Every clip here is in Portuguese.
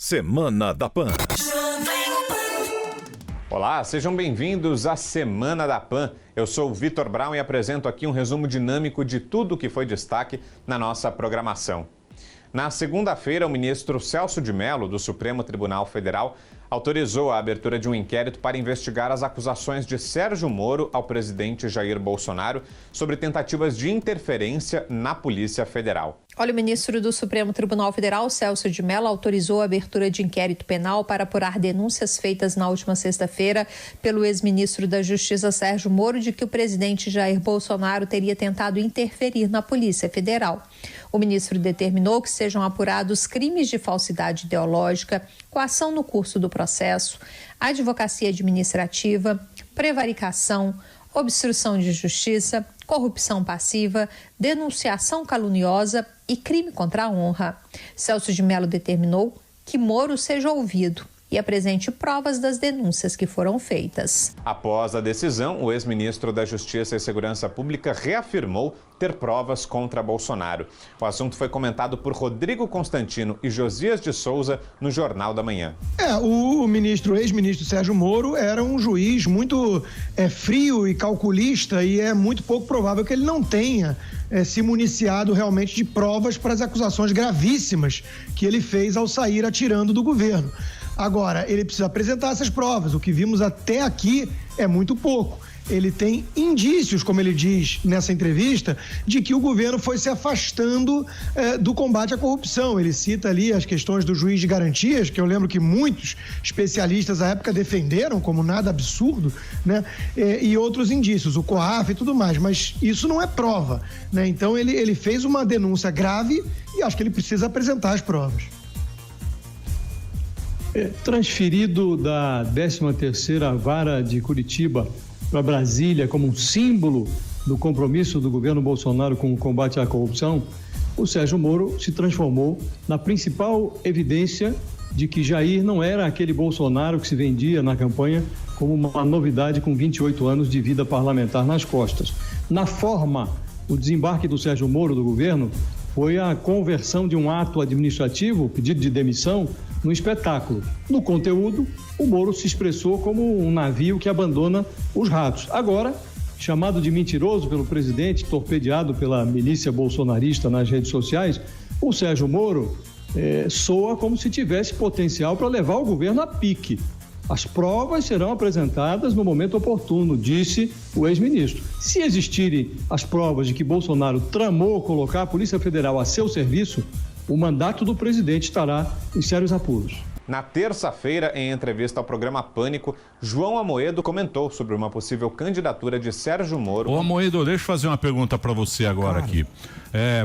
Semana da PAN. Olá, sejam bem-vindos à Semana da PAN. Eu sou o Vitor Brown e apresento aqui um resumo dinâmico de tudo que foi destaque na nossa programação. Na segunda-feira, o ministro Celso de Mello, do Supremo Tribunal Federal, autorizou a abertura de um inquérito para investigar as acusações de Sérgio Moro ao presidente Jair Bolsonaro sobre tentativas de interferência na Polícia Federal. Olha, o ministro do Supremo Tribunal Federal, Celso de Mello, autorizou a abertura de inquérito penal para apurar denúncias feitas na última sexta-feira pelo ex-ministro da Justiça, Sérgio Moro, de que o presidente Jair Bolsonaro teria tentado interferir na Polícia Federal. O ministro determinou que sejam apurados crimes de falsidade ideológica, coação no curso do processo, advocacia administrativa, prevaricação, obstrução de justiça, corrupção passiva, denunciação caluniosa e crime contra a honra. Celso de Mello determinou que Moro seja ouvido e apresente provas das denúncias que foram feitas. Após a decisão, o ex-ministro da Justiça e Segurança Pública reafirmou ter provas contra Bolsonaro. O assunto foi comentado por Rodrigo Constantino e Josias de Souza no Jornal da Manhã. O ex-ministro Sérgio Moro era um juiz muito frio e calculista e é muito pouco provável que ele não tenha se municiado realmente de provas para as acusações gravíssimas que ele fez ao sair atirando do governo. Agora, ele precisa apresentar essas provas. O que vimos até aqui é muito pouco. Ele tem indícios, como ele diz nessa entrevista, de que o governo foi se afastando do combate à corrupção. Ele cita ali as questões do juiz de garantias, que eu lembro que muitos especialistas à época defenderam como nada absurdo, né? E outros indícios, o COAF e tudo mais, mas isso não é prova, né? Então ele fez uma denúncia grave e acho que ele precisa apresentar as provas. Transferido da 13ª Vara de Curitiba para Brasília como um símbolo do compromisso do governo Bolsonaro com o combate à corrupção, o Sérgio Moro se transformou na principal evidência de que Jair não era aquele Bolsonaro que se vendia na campanha como uma novidade com 28 anos de vida parlamentar nas costas. Na forma, o desembarque do Sérgio Moro do governo foi a conversão de um ato administrativo, pedido de demissão, no espetáculo. No conteúdo, o Moro se expressou como um navio que abandona os ratos. Agora, chamado de mentiroso pelo presidente, torpedeado pela milícia bolsonarista nas redes sociais, o Sérgio Moro soa como se tivesse potencial para levar o governo a pique. As provas serão apresentadas no momento oportuno, disse o ex-ministro. Se existirem as provas de que Bolsonaro tramou colocar a Polícia Federal a seu serviço, o mandato do presidente estará em sérios apuros. Na terça-feira, em entrevista ao programa Pânico, João Amoedo comentou sobre uma possível candidatura de Sérgio Moro. Ô Amoedo, deixa eu fazer uma pergunta para você agora aqui.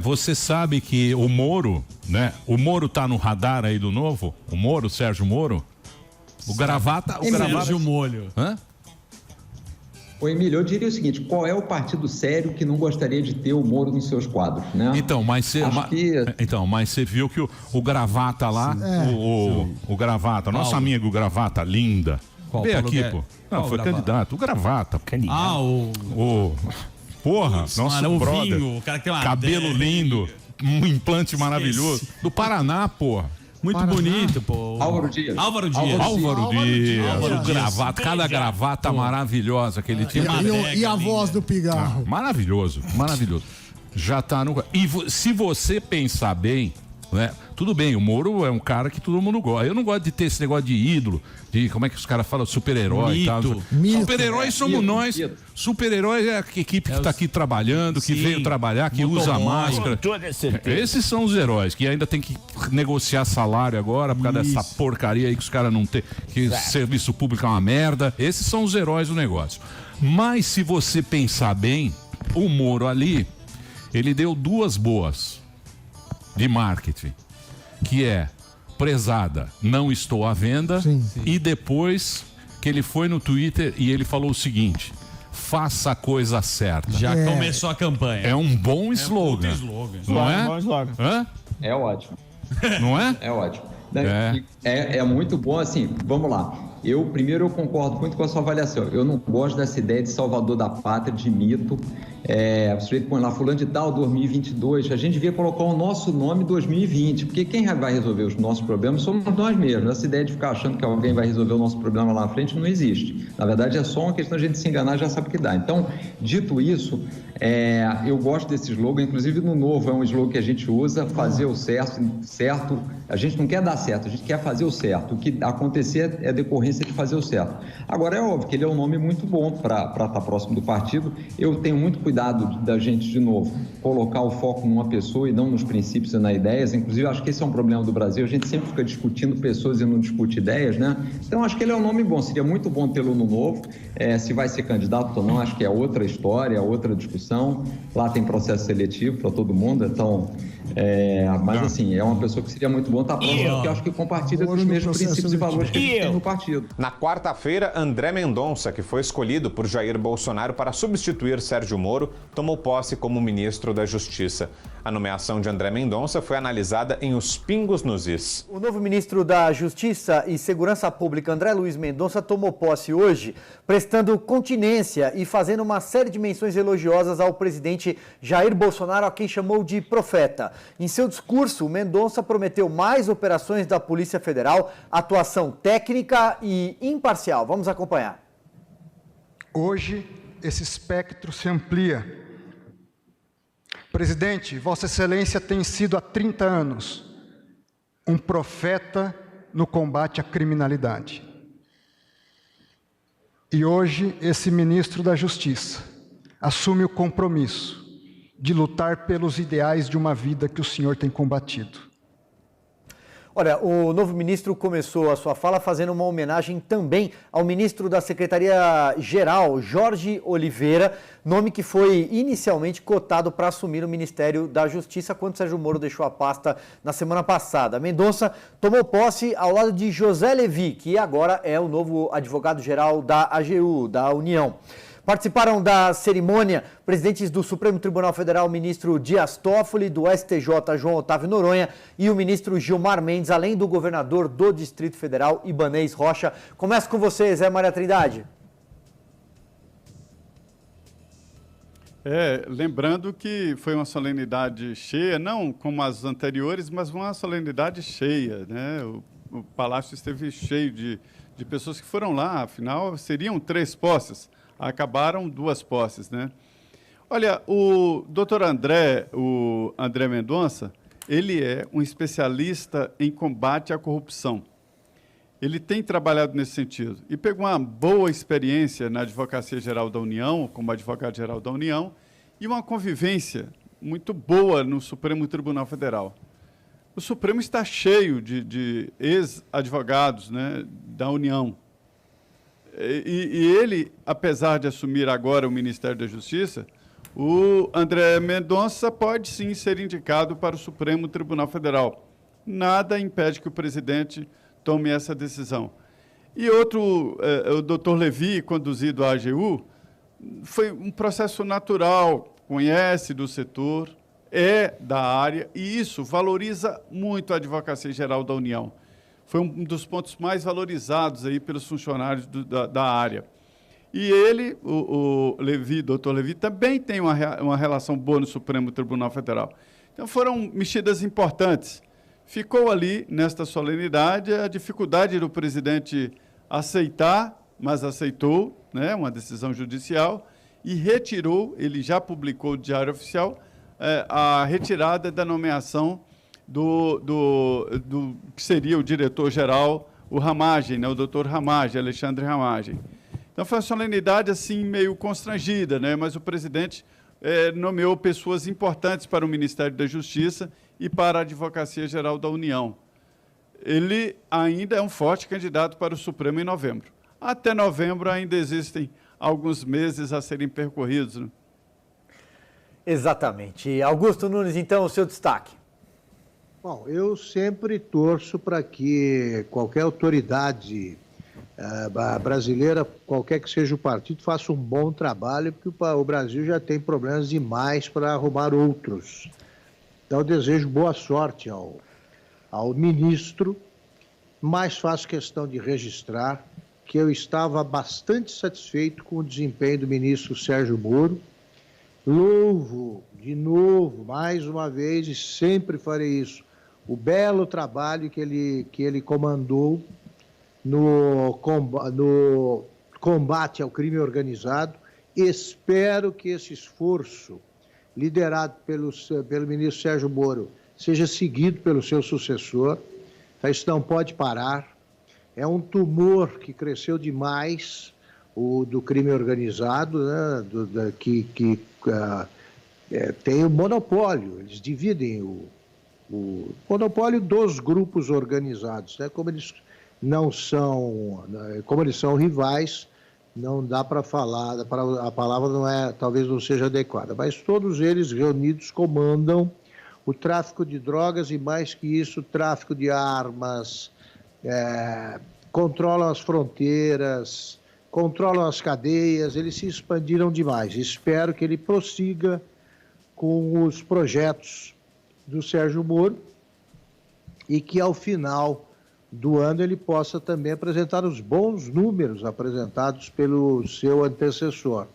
Você sabe que o Moro, né? O Moro tá no radar aí do Novo? O Moro, Sérgio Moro? O gravata... Sérgio Molho. Hã? Ô Emílio, eu diria o seguinte, qual é o partido sério que não gostaria de ter o Moro nos seus quadros, né? Então, mas você viu que o gravata lá, o gravata, nosso amigo gravata, linda. Vem aqui, pô. Não, foi candidato, o gravata. Porra, nosso brother. Vinho, o cara que tem uma cabelo lindo, um implante maravilhoso. Do Paraná, porra. Muito bonito, pô. Álvaro Dias. O gravata, cada gravata maravilhosa que ele tinha. E a voz do pigarro. Maravilhoso. Já tá no... E se você pensar bem, né? Tudo bem, o Moro é um cara que todo mundo gosta. Eu não gosto de ter esse negócio de ídolo, de como é que os caras falam, super-herói e tal. Super-heróis somos nós. Super-heróis é a equipe que está aqui trabalhando, que veio trabalhar, que usa máscara. Esses são os heróis, que ainda tem que negociar salário agora por causa dessa porcaria aí que os caras não têm, que o serviço público é uma merda. Esses são os heróis do negócio. Mas se você pensar bem, o Moro ali, ele deu duas boas de marketing, que é prezada, não estou à venda, e depois que ele foi no Twitter e ele falou o seguinte: faça a coisa certa. Já começou a campanha. É um bom slogan. Não é? Bom slogan. Hã? É ótimo. Não é? É ótimo. É muito bom, assim, vamos lá. Eu concordo muito com a sua avaliação. Eu não gosto dessa ideia de salvador da pátria, de mito. O sujeito põe lá, fulano de tal, 2022, a gente devia colocar o nosso nome 2020, porque quem vai resolver os nossos problemas somos nós mesmos. Essa ideia de ficar achando que alguém vai resolver o nosso problema lá na frente não existe. Na verdade, é só uma questão de a gente se enganar e já sabe o que dá. Então, dito isso, eu gosto desse slogan, inclusive no Novo é um slogan que a gente usa, fazer o certo. A gente não quer dar certo, a gente quer fazer o certo. O que acontecer é decorrência de fazer o certo. Agora, é óbvio que ele é um nome muito bom para estar próximo do partido. Eu tenho muito cuidado da gente, de novo, colocar o foco numa pessoa e não nos princípios e nas ideias. Inclusive, acho que esse é um problema do Brasil. A gente sempre fica discutindo pessoas e não discute ideias, né? Então, acho que ele é um nome bom. Seria muito bom tê-lo no Novo. Se vai ser candidato ou não, acho que é outra história, outra discussão. Lá tem processo seletivo para todo mundo, então... mas assim, é uma pessoa que seria muito bom estar próximo, porque eu acho que compartilha dos mesmos princípios e valores que a gente tem no partido. Na quarta-feira, André Mendonça, que foi escolhido por Jair Bolsonaro para substituir Sérgio Moro, tomou posse como ministro da Justiça. A nomeação de André Mendonça foi analisada em Os Pingos nos Is. O novo ministro da Justiça e Segurança Pública, André Luiz Mendonça, tomou posse hoje, prestando continência e fazendo uma série de menções elogiosas ao presidente Jair Bolsonaro, a quem chamou de profeta. Em seu discurso, Mendonça prometeu mais operações da Polícia Federal, atuação técnica e imparcial. Vamos acompanhar. Hoje, esse espectro se amplia. Presidente, Vossa Excelência tem sido há 30 anos um profeta no combate à criminalidade. E hoje, esse ministro da Justiça assume o compromisso de lutar pelos ideais de uma vida que o senhor tem combatido. Olha, o novo ministro começou a sua fala fazendo uma homenagem também ao ministro da Secretaria-Geral, Jorge Oliveira, nome que foi inicialmente cotado para assumir o Ministério da Justiça quando Sérgio Moro deixou a pasta na semana passada. Mendonça tomou posse ao lado de José Levi, que agora é o novo advogado-geral da AGU, da União. Participaram da cerimônia presidentes do Supremo Tribunal Federal, o ministro Dias Toffoli, do STJ, João Otávio Noronha, e o ministro Gilmar Mendes, além do governador do Distrito Federal, Ibanez Rocha. Começo com você, Zé Maria Trindade. Lembrando que foi uma solenidade cheia, não como as anteriores, mas uma solenidade cheia, né? O palácio esteve cheio de pessoas que foram lá, afinal, seriam 3 posses. Acabaram 2 posses, né? Olha, o doutor André Mendonça, ele é um especialista em combate à corrupção. Ele tem trabalhado nesse sentido e pegou uma boa experiência na Advocacia Geral da União, como advogado-geral da União, e uma convivência muito boa no Supremo Tribunal Federal. O Supremo está cheio de ex-advogados, né, da União. E ele, apesar de assumir agora o Ministério da Justiça, o André Mendonça pode sim ser indicado para o Supremo Tribunal Federal. Nada impede que o presidente tome essa decisão. E outro, o doutor Levi, conduzido à AGU, foi um processo natural, conhece do setor, é da área, e isso valoriza muito a Advocacia Geral da União. Foi um dos pontos mais valorizados aí pelos funcionários da área. E ele, o Levi, doutor Levi, também tem uma relação boa no Supremo Tribunal Federal. Então, foram mexidas importantes. Ficou ali, nesta solenidade, a dificuldade do presidente aceitar, mas aceitou, né, uma decisão judicial, e retirou, ele já publicou no Diário Oficial, a retirada da nomeação do que seria o diretor-geral, o Ramagem, né, o doutor Ramagem, Alexandre Ramagem. Então, foi uma solenidade assim, meio constrangida, né, mas o presidente nomeou pessoas importantes para o Ministério da Justiça e para a Advocacia Geral da União. Ele ainda é um forte candidato para o Supremo em novembro. Até novembro ainda existem alguns meses a serem percorridos. Né? Exatamente. Augusto Nunes, então, o seu destaque. Bom, eu sempre torço para que qualquer autoridade brasileira, qualquer que seja o partido, faça um bom trabalho, porque o Brasil já tem problemas demais para arrumar outros. Então, eu desejo boa sorte ao ministro, mas faço questão de registrar que eu estava bastante satisfeito com o desempenho do ministro Sérgio Moro louvo de novo, mais uma vez, e sempre farei isso, o belo trabalho que ele comandou no combate ao crime organizado. Espero que esse esforço, liderado pelo ministro Sérgio Moro, seja seguido pelo seu sucessor. Isso não pode parar. É um tumor que cresceu demais, o do crime organizado, né, que tem o monopólio. Eles dividem o monopólio dos grupos organizados, né? Como eles são rivais, não dá para falar, a palavra talvez não seja adequada, mas todos eles reunidos comandam o tráfico de drogas e, mais que isso, o tráfico de armas, controlam as fronteiras, controlam as cadeias. Eles se expandiram demais. Espero que ele prossiga com os projetos do Sérgio Moro e que ao final do ano ele possa também apresentar os bons números apresentados pelo seu antecessor.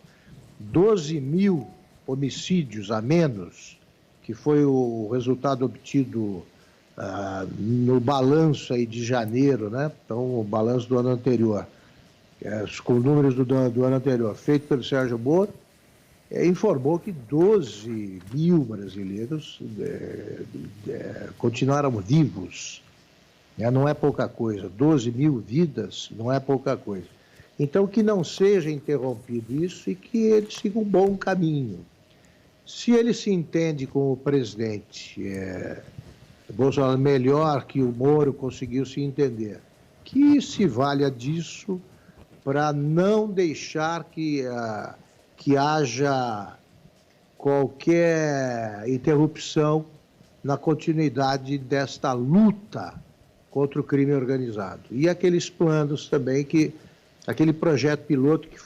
12 mil homicídios a menos, que foi o resultado obtido no balanço aí de janeiro, né? Então, o balanço do ano anterior, com números do ano anterior, feito pelo Sérgio Moro, informou que 12 mil brasileiros continuaram vivos. Não é pouca coisa, 12 mil vidas não é pouca coisa. Então, que não seja interrompido isso e que ele siga um bom caminho. Se ele se entende com o presidente Bolsonaro melhor que o Moro conseguiu se entender, que se valha disso para não deixar que haja qualquer interrupção na continuidade desta luta contra o crime organizado. E aqueles planos também, aquele projeto piloto que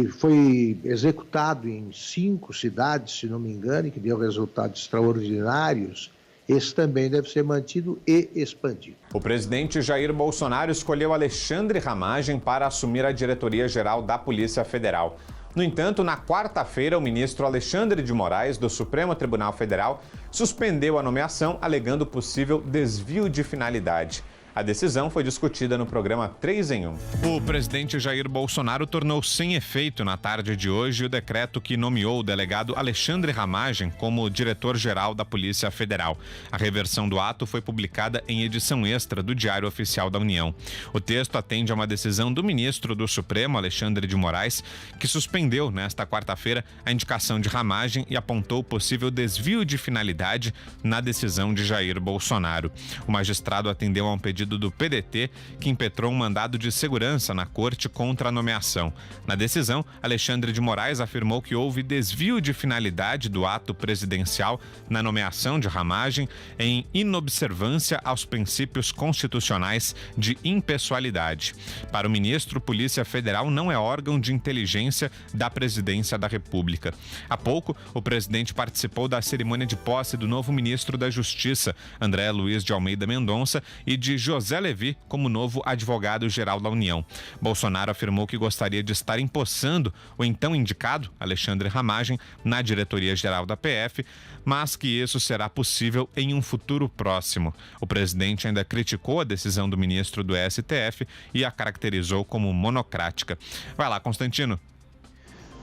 foi executado em 5 cidades, se não me engano, e que deu resultados extraordinários, esse também deve ser mantido e expandido. O presidente Jair Bolsonaro escolheu Alexandre Ramagem para assumir a diretoria-geral da Polícia Federal. No entanto, na quarta-feira, o ministro Alexandre de Moraes, do Supremo Tribunal Federal, suspendeu a nomeação, alegando possível desvio de finalidade. A decisão foi discutida no programa 3 em 1. O presidente Jair Bolsonaro tornou sem efeito na tarde de hoje o decreto que nomeou o delegado Alexandre Ramagem como diretor-geral da Polícia Federal. A reversão do ato foi publicada em edição extra do Diário Oficial da União. O texto atende a uma decisão do ministro do Supremo, Alexandre de Moraes, que suspendeu nesta quarta-feira a indicação de Ramagem e apontou possível desvio de finalidade na decisão de Jair Bolsonaro. O magistrado atendeu a um pedido do PDT, que impetrou um mandado de segurança na corte contra a nomeação. Na decisão, Alexandre de Moraes afirmou que houve desvio de finalidade do ato presidencial na nomeação de Ramagem em inobservância aos princípios constitucionais de impessoalidade. Para o ministro, Polícia Federal não é órgão de inteligência da Presidência da República. Há pouco, o presidente participou da cerimônia de posse do novo ministro da Justiça, André Luiz de Almeida Mendonça, e de José Levi como novo advogado-geral da União. Bolsonaro afirmou que gostaria de estar empossando o então indicado, Alexandre Ramagem, na diretoria-geral da PF, mas que isso será possível em um futuro próximo. O presidente ainda criticou a decisão do ministro do STF e a caracterizou como monocrática. Vai lá, Constantino.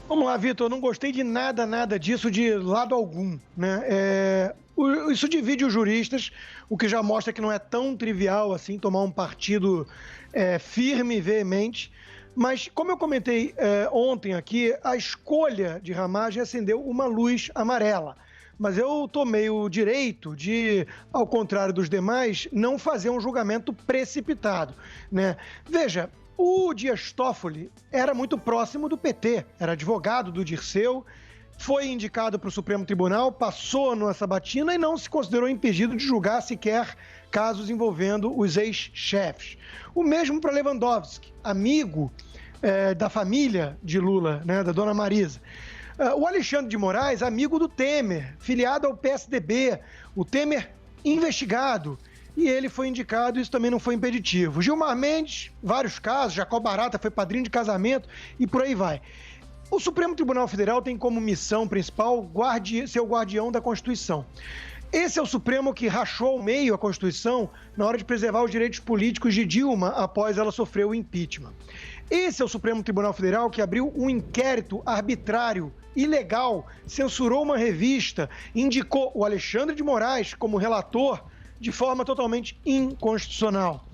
Vamos lá, Vitor, eu não gostei de nada disso de lado algum, né? Isso divide os juristas, o que já mostra que não é tão trivial assim tomar um partido firme e veemente. Mas, como eu comentei ontem aqui, a escolha de Ramagem acendeu uma luz amarela. Mas eu tomei o direito de, ao contrário dos demais, não fazer um julgamento precipitado, né? Veja, o Dias Toffoli era muito próximo do PT, era advogado do Dirceu, foi indicado para o Supremo Tribunal, passou numa sabatina e não se considerou impedido de julgar sequer casos envolvendo os ex-chefes. O mesmo para Lewandowski, amigo da família de Lula, né, da dona Marisa. O Alexandre de Moraes, amigo do Temer, filiado ao PSDB, o Temer investigado, e ele foi indicado, isso também não foi impeditivo. Gilmar Mendes, vários casos, Jacob Barata foi padrinho de casamento e por aí vai. O Supremo Tribunal Federal tem como missão principal ser o guardião da Constituição. Esse é o Supremo que rachou ao meio a Constituição na hora de preservar os direitos políticos de Dilma após ela sofrer o impeachment. Esse é o Supremo Tribunal Federal que abriu um inquérito arbitrário, ilegal, censurou uma revista, indicou o Alexandre de Moraes como relator de forma totalmente inconstitucional.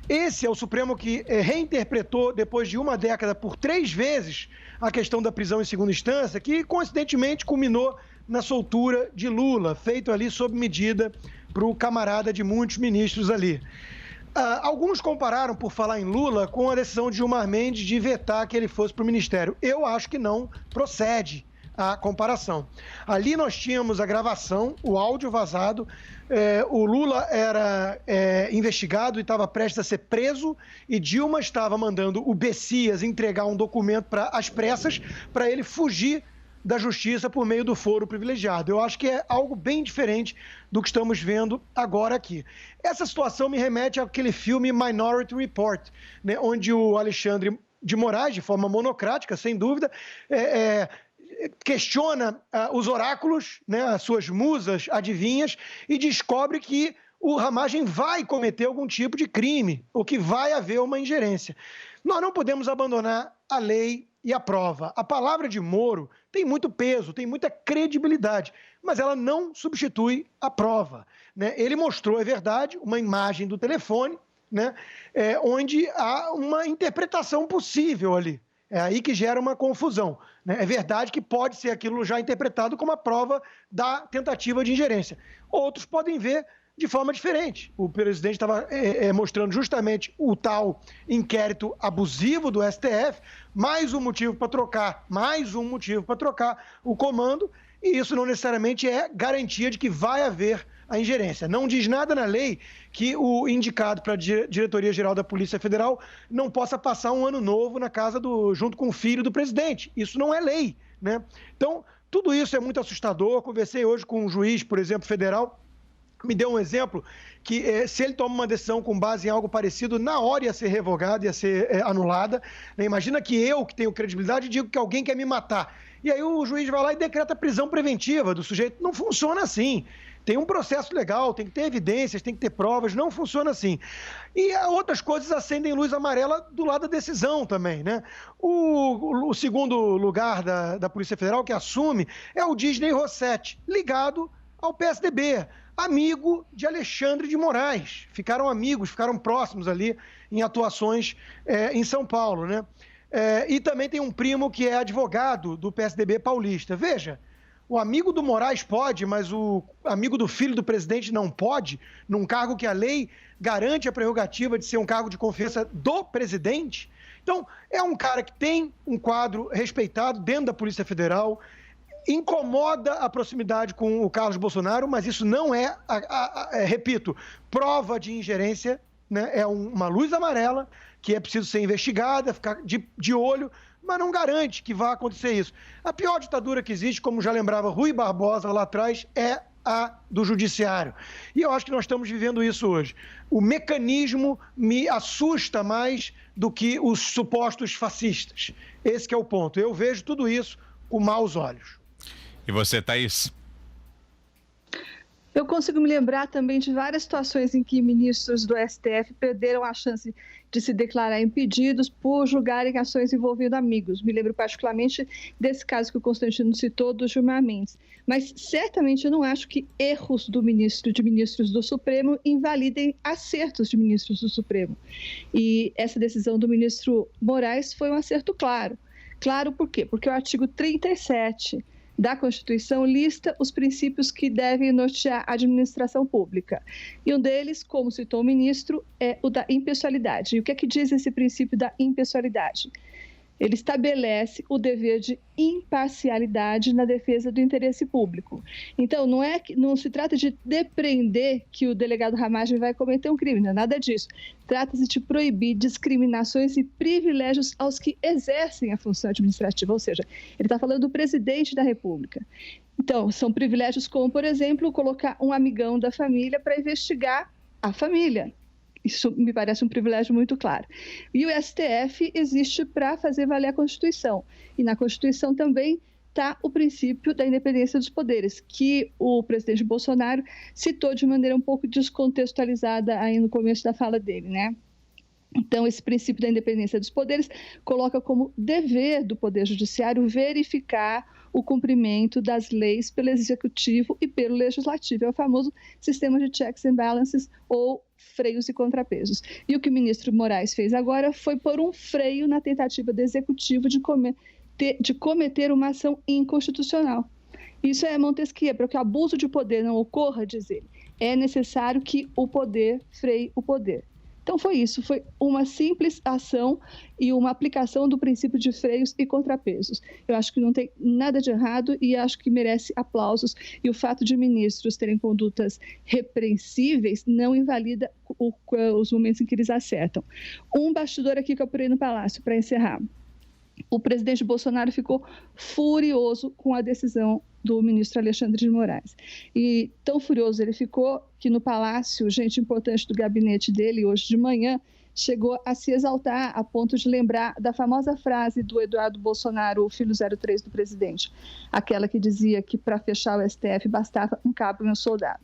Esse é o Supremo que reinterpretou, depois de uma década, por 3 vezes, a questão da prisão em segunda instância, que coincidentemente culminou na soltura de Lula, feito ali sob medida para o camarada de muitos ministros ali. Alguns compararam, por falar em Lula, com a decisão de Gilmar Mendes de vetar que ele fosse para o ministério. Eu acho que não procede a comparação. Ali nós tínhamos a gravação, o áudio vazado, o Lula era investigado e estava prestes a ser preso, e Dilma estava mandando o Bessias entregar um documento às pressas para ele fugir da justiça por meio do foro privilegiado. Eu acho que é algo bem diferente do que estamos vendo agora aqui. Essa situação me remete àquele filme Minority Report, né, onde o Alexandre de Moraes, de forma monocrática, sem dúvida, questiona os oráculos, né, as suas musas adivinhas, e descobre que o Ramagem vai cometer algum tipo de crime, ou que vai haver uma ingerência. Nós não podemos abandonar a lei e a prova. A palavra de Moro tem muito peso, tem muita credibilidade, mas ela não substitui a prova, né? Ele mostrou, é verdade, uma imagem do telefone, né, onde há uma interpretação possível ali. É aí que gera uma confusão, né? É verdade que pode ser aquilo já interpretado como a prova da tentativa de ingerência. Outros podem ver de forma diferente. O presidente estava mostrando justamente o tal inquérito abusivo do STF, mais um motivo para trocar o comando, e isso não necessariamente é garantia de que vai haver a ingerência. Não diz nada na lei que o indicado para a Diretoria-Geral da Polícia Federal não possa passar um ano novo na casa junto com o filho do presidente. Isso não é lei, né? Então, tudo isso é muito assustador. Conversei hoje com um juiz, por exemplo, federal, me deu um exemplo que se ele toma uma decisão com base em algo parecido, na hora ia ser revogada, ia ser anulada. Né? Imagina que eu, que tenho credibilidade, digo que alguém quer me matar. E aí o juiz vai lá e decreta prisão preventiva do sujeito. Não funciona assim. Tem um processo legal, tem que ter evidências, tem que ter provas, não funciona assim. E outras coisas acendem luz amarela do lado da decisão também, né? O segundo lugar da Polícia Federal que assume é o Disney Rossetti, ligado ao PSDB, amigo de Alexandre de Moraes. Ficaram amigos, ficaram próximos ali em atuações em São Paulo, né? E também tem um primo que é advogado do PSDB paulista. Veja, o amigo do Moraes pode, mas o amigo do filho do presidente não pode, num cargo que a lei garante a prerrogativa de ser um cargo de confiança do presidente. Então, é um cara que tem um quadro respeitado dentro da Polícia Federal, incomoda a proximidade com o Carlos Bolsonaro, mas isso não repito, prova de ingerência, né? É uma luz amarela que é preciso ser investigada, ficar de olho, mas não garante que vá acontecer isso. A pior ditadura que existe, como já lembrava Rui Barbosa lá atrás, é a do judiciário. E eu acho que nós estamos vivendo isso hoje. O mecanismo me assusta mais do que os supostos fascistas. Esse que é o ponto. Eu vejo tudo isso com maus olhos. E você, Thaís? Eu consigo me lembrar também de várias situações em que ministros do STF perderam a chance de se declarar impedidos por julgarem ações envolvendo amigos. Me lembro particularmente desse caso que o Constantino citou, do Gilmar Mendes. Mas certamente eu não acho que erros de ministros do Supremo invalidem acertos de ministros do Supremo. E essa decisão do ministro Moraes foi um acerto claro. Claro por quê? Porque o artigo 37 da Constituição lista os princípios que devem nortear a administração pública. E um deles, como citou o ministro, é o da impessoalidade. E o que é que diz esse princípio da impessoalidade? Ele estabelece o dever de imparcialidade na defesa do interesse público. Então, não se trata de depreender que o delegado Ramagem vai cometer um crime, não é nada disso. Trata-se de proibir discriminações e privilégios aos que exercem a função administrativa, ou seja, ele está falando do presidente da República. Então, são privilégios como, por exemplo, colocar um amigão da família para investigar a família. Isso me parece um privilégio muito claro. E o STF existe para fazer valer a Constituição. E na Constituição também está o princípio da independência dos poderes, que o presidente Bolsonaro citou de maneira um pouco descontextualizada aí no começo da fala dele, né? Então, esse princípio da independência dos poderes coloca como dever do Poder Judiciário verificar o cumprimento das leis pelo Executivo e pelo Legislativo. É o famoso sistema de checks and balances ou freios e contrapesos. E o que o ministro Moraes fez agora foi pôr um freio na tentativa do Executivo de cometer uma ação inconstitucional. Isso é Montesquieu, para que o abuso de poder não ocorra, diz ele, é necessário que o poder freie o poder. Então foi isso, foi uma simples ação e uma aplicação do princípio de freios e contrapesos. Eu acho que não tem nada de errado e acho que merece aplausos. E o fato de ministros terem condutas repreensíveis não invalida os momentos em que eles acertam. Um bastidor aqui que eu apurei no Palácio, para encerrar. O presidente Bolsonaro ficou furioso com a decisão do ministro Alexandre de Moraes. E tão furioso ele ficou que no Palácio, gente importante do gabinete dele, hoje de manhã, chegou a se exaltar a ponto de lembrar da famosa frase do Eduardo Bolsonaro, o filho 03 do presidente, aquela que dizia que para fechar o STF bastava um cabo e um soldado.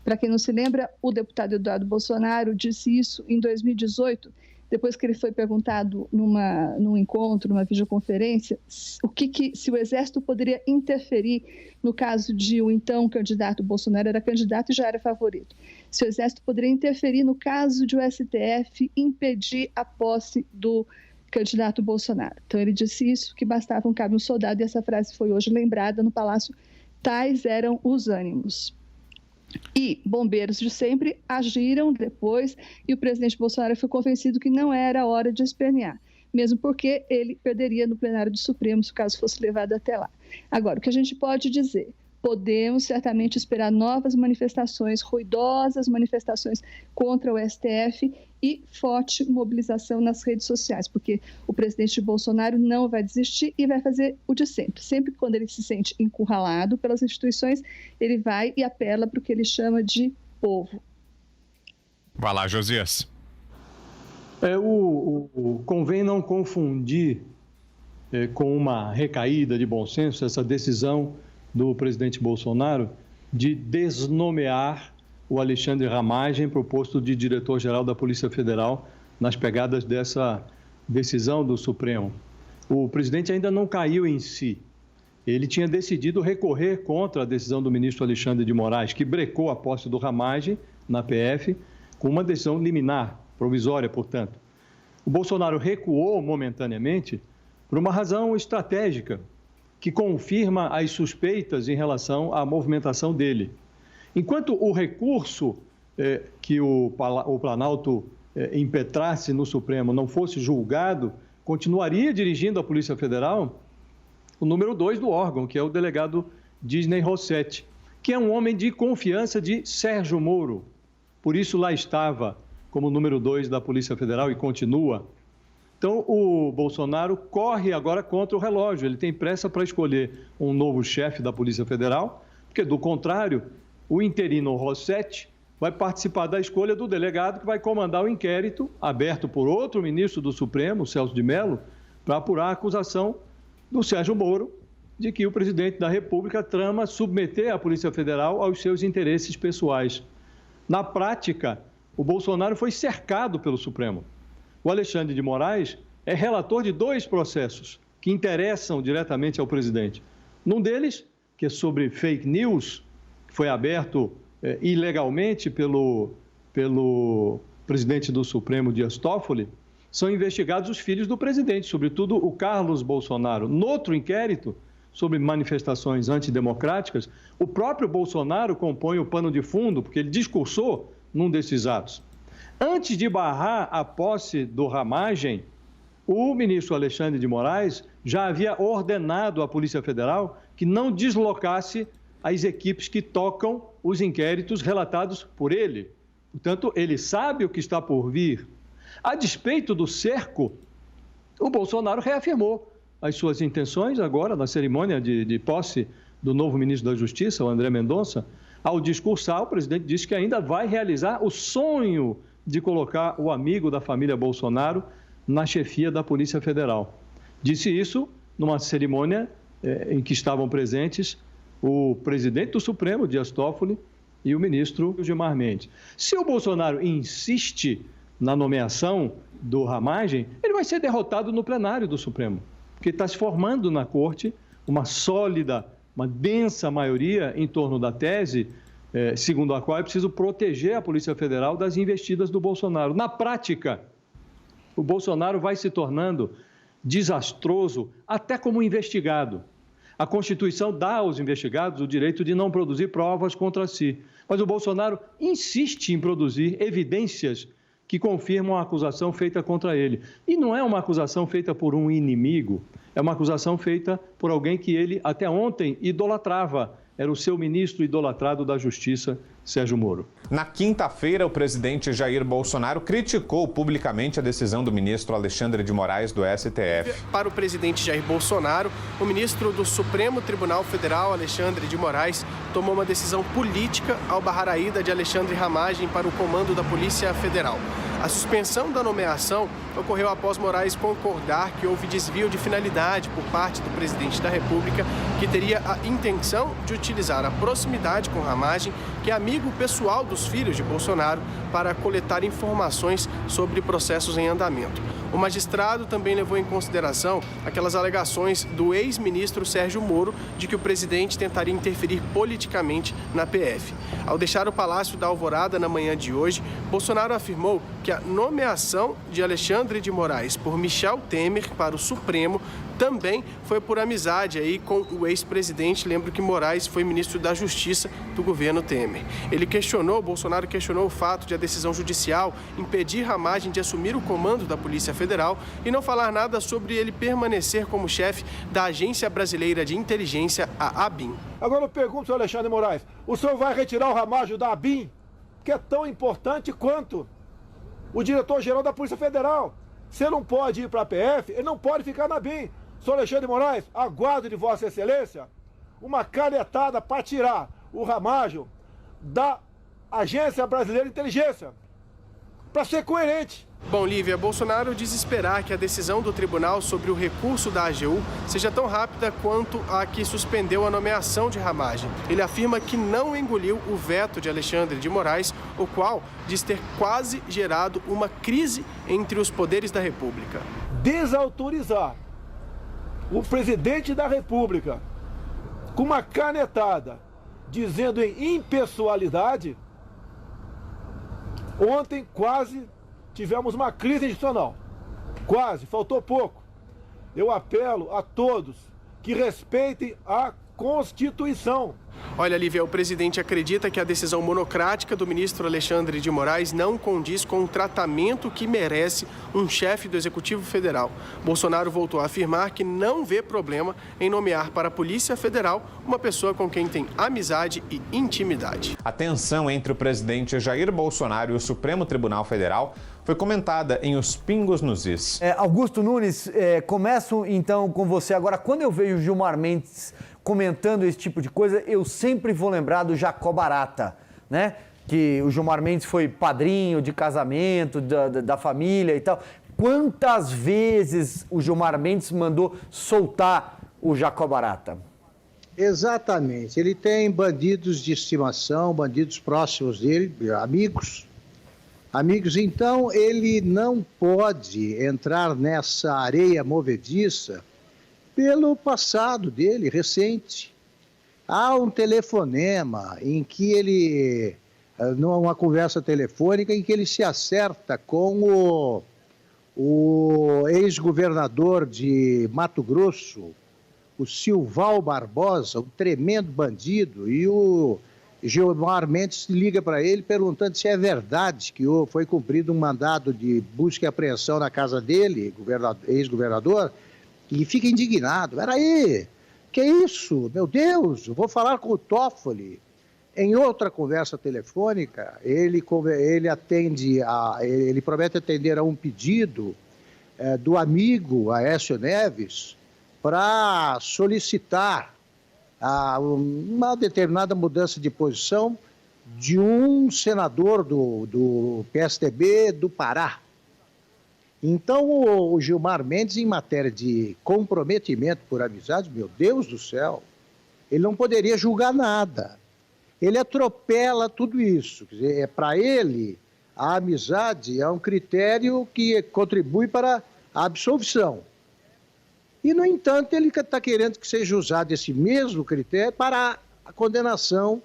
Para quem não se lembra, o deputado Eduardo Bolsonaro disse isso em 2018, depois que ele foi perguntado num encontro, numa videoconferência, se o Exército poderia interferir no caso de o então candidato, Bolsonaro era candidato e já era favorito, se o Exército poderia interferir no caso de o STF impedir a posse do candidato Bolsonaro. Então ele disse isso, que bastava um cabo e um soldado, e essa frase foi hoje lembrada no Palácio. Tais eram os ânimos. E bombeiros de sempre agiram depois e o presidente Bolsonaro foi convencido que não era hora de espernear, mesmo porque ele perderia no plenário do Supremo se o caso fosse levado até lá. Agora, o que a gente pode dizer? Podemos certamente esperar novas manifestações, ruidosas manifestações contra o STF e forte mobilização nas redes sociais, porque o presidente Bolsonaro não vai desistir e vai fazer o de sempre. Sempre quando ele se sente encurralado pelas instituições, ele vai e apela para o que ele chama de povo. Vai lá, Josias. Convém não confundir com uma recaída de bom senso essa decisão do presidente Bolsonaro de desnomear o Alexandre Ramagem para o posto de diretor-geral da Polícia Federal nas pegadas dessa decisão do Supremo. O presidente ainda não caiu em si. Ele tinha decidido recorrer contra a decisão do ministro Alexandre de Moraes, que brecou a posse do Ramagem na PF, com uma decisão liminar, provisória, portanto. O Bolsonaro recuou momentaneamente por uma razão estratégica, que confirma as suspeitas em relação à movimentação dele. Enquanto o recurso que o Planalto impetrasse no Supremo não fosse julgado, continuaria dirigindo a Polícia Federal o número 2 do órgão, que é o delegado Disney Rossetti, que é um homem de confiança de Sérgio Moro. Por isso lá estava como número 2 da Polícia Federal e continua. Então, o Bolsonaro corre agora contra o relógio. Ele tem pressa para escolher um novo chefe da Polícia Federal, porque, do contrário, o interino Rossetti vai participar da escolha do delegado que vai comandar o inquérito aberto por outro ministro do Supremo, Celso de Mello, para apurar a acusação do Sérgio Moro de que o presidente da República trama submeter a Polícia Federal aos seus interesses pessoais. Na prática, o Bolsonaro foi cercado pelo Supremo. O Alexandre de Moraes é relator de 2 processos que interessam diretamente ao presidente. Num deles, que é sobre fake news, que foi aberto ilegalmente pelo presidente do Supremo, Dias Toffoli, são investigados os filhos do presidente, sobretudo o Carlos Bolsonaro. Noutro inquérito sobre manifestações antidemocráticas, o próprio Bolsonaro compõe o pano de fundo, porque ele discursou num desses atos. Antes de barrar a posse do Ramagem, o ministro Alexandre de Moraes já havia ordenado à Polícia Federal que não deslocasse as equipes que tocam os inquéritos relatados por ele. Portanto, ele sabe o que está por vir. A despeito do cerco, o Bolsonaro reafirmou as suas intenções agora na cerimônia de posse do novo ministro da Justiça, o André Mendonça. Ao discursar, o presidente disse que ainda vai realizar o sonho de colocar o amigo da família Bolsonaro na chefia da Polícia Federal. Disse isso numa cerimônia em que estavam presentes o presidente do Supremo, Dias Toffoli, e o ministro Gilmar Mendes. Se o Bolsonaro insiste na nomeação do Ramagem, ele vai ser derrotado no plenário do Supremo, porque está se formando na corte uma sólida, uma densa maioria em torno da tese, segundo a qual é preciso proteger a Polícia Federal das investidas do Bolsonaro. Na prática, o Bolsonaro vai se tornando desastroso até como investigado. A Constituição dá aos investigados o direito de não produzir provas contra si, mas o Bolsonaro insiste em produzir evidências que confirmam a acusação feita contra ele. E não é uma acusação feita por um inimigo, é uma acusação feita por alguém que ele até ontem idolatrava. Era o seu ministro idolatrado da Justiça, Sérgio Moro. Na quinta-feira, o presidente Jair Bolsonaro criticou publicamente a decisão do ministro Alexandre de Moraes do STF. Para o presidente Jair Bolsonaro, o ministro do Supremo Tribunal Federal, Alexandre de Moraes, tomou uma decisão política ao barrar a ida de Alexandre Ramagem para o comando da Polícia Federal. A suspensão da nomeação ocorreu após Moraes concordar que houve desvio de finalidade por parte do presidente da República, que teria a intenção de utilizar a proximidade com Ramagem, que é amigo pessoal dos filhos de Bolsonaro, para coletar informações sobre processos em andamento. O magistrado também levou em consideração aquelas alegações do ex-ministro Sérgio Moro de que o presidente tentaria interferir politicamente na PF. Ao deixar o Palácio da Alvorada na manhã de hoje, Bolsonaro afirmou que a nomeação de Alexandre de Moraes por Michel Temer para o Supremo também foi por amizade aí com o ex-presidente. Lembro que Moraes foi ministro da Justiça do governo Temer. Bolsonaro questionou o fato de a decisão judicial impedir Ramagem de assumir o comando da Polícia Federal e não falar nada sobre ele permanecer como chefe da Agência Brasileira de Inteligência, a ABIN. Agora eu pergunto ao Alexandre de Moraes, o senhor vai retirar o Ramagem da ABIN, que é tão importante quanto o diretor-geral da Polícia Federal? Se ele não pode ir para a PF, ele não pode ficar na ABIN. Senhor Alexandre de Moraes, aguardo de Vossa Excelência uma canetada para tirar o Ramagem da Agência Brasileira de Inteligência, para ser coerente. Bom, Lívia, Bolsonaro diz esperar que a decisão do tribunal sobre o recurso da AGU seja tão rápida quanto a que suspendeu a nomeação de Ramagem. Ele afirma que não engoliu o veto de Alexandre de Moraes, o qual diz ter quase gerado uma crise entre os poderes da República. Desautorizar o presidente da República com uma canetada dizendo em impessoalidade, ontem quase tivemos uma crise institucional. Quase, faltou pouco. Eu apelo a todos que respeitem a Constituição. Olha, Lívia, o presidente acredita que a decisão monocrática do ministro Alexandre de Moraes não condiz com o tratamento que merece um chefe do Executivo Federal. Bolsonaro voltou a afirmar que não vê problema em nomear para a Polícia Federal uma pessoa com quem tem amizade e intimidade. A tensão entre o presidente Jair Bolsonaro e o Supremo Tribunal Federal foi comentada em Os Pingos nos Is. Augusto Nunes, começo então com você. Agora, quando eu vejo o Gilmar Mendes comentando esse tipo de coisa, eu sempre vou lembrar do Jacó Barata, né? Que o Gilmar Mendes foi padrinho de casamento da família e tal. Quantas vezes o Gilmar Mendes mandou soltar o Jacó Barata? Exatamente. Ele tem bandidos de estimação, bandidos próximos dele, amigos. Então, ele não pode entrar nessa areia movediça pelo passado dele, recente. Há um telefonema em que ele, numa conversa telefônica, em que ele se acerta com o ex-governador de Mato Grosso, o Silval Barbosa, um tremendo bandido, e o Gilmar Mendes liga para ele perguntando se é verdade que foi cumprido um mandado de busca e apreensão na casa dele, ex-governador, e fica indignado. Peraí, que isso? Meu Deus, vou falar com o Toffoli. Em outra conversa telefônica, ele promete atender a um pedido do amigo Aécio Neves para solicitar uma determinada mudança de posição de um senador do PSDB do Pará. Então, o Gilmar Mendes, em matéria de comprometimento por amizade, meu Deus do céu, ele não poderia julgar nada. Ele atropela tudo isso. Quer dizer, para ele, a amizade é um critério que contribui para a absolvição. E, no entanto, ele está querendo que seja usado esse mesmo critério para a condenação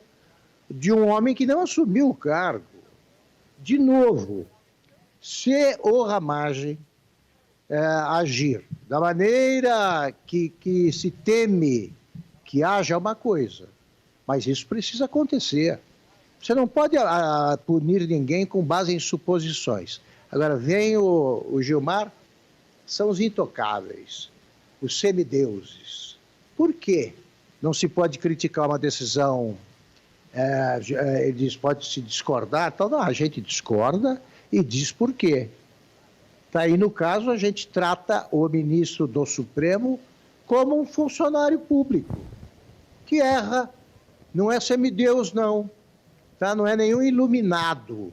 de um homem que não assumiu o cargo. De novo, se o Ramagem agir da maneira que se teme que haja uma coisa, mas isso precisa acontecer. Você não pode punir ninguém com base em suposições. Agora, vem o Gilmar, são os intocáveis, os semideuses. Por quê? Não se pode criticar uma decisão, ele diz, pode se discordar, então não, a gente discorda e diz por quê. Tá aí, no caso, a gente trata o ministro do Supremo como um funcionário público, que erra, não é semideus, não, tá? Não é nenhum iluminado,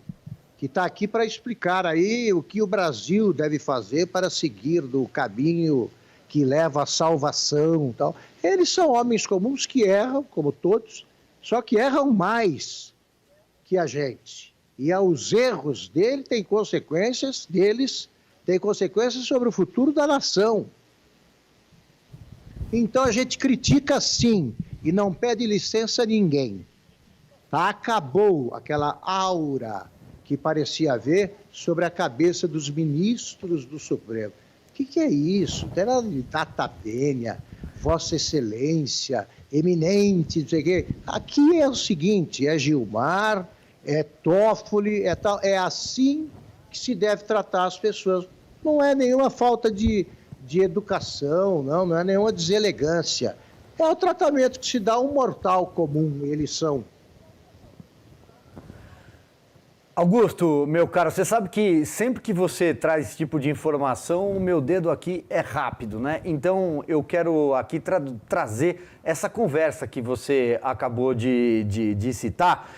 que está aqui para explicar aí o que o Brasil deve fazer para seguir do caminho que leva à salvação e tal. Eles são homens comuns que erram, como todos, só que erram mais que a gente. E os erros deles têm consequências sobre o futuro da nação. Então a gente critica sim e não pede licença a ninguém. Acabou aquela aura que parecia haver sobre a cabeça dos ministros do Supremo. O que é isso? Não tem nada de Data Penha, Vossa Excelência, Eminente, não sei o quê. Aqui é o seguinte, é Gilmar, é Toffoli, é tal. É assim que se deve tratar as pessoas. Não é nenhuma falta de educação, não é nenhuma deselegância. É o tratamento que se dá a um mortal comum, eles são. Augusto, meu caro, você sabe que sempre que você traz esse tipo de informação, o meu dedo aqui é rápido, né? Então eu quero aqui trazer essa conversa que você acabou de citar,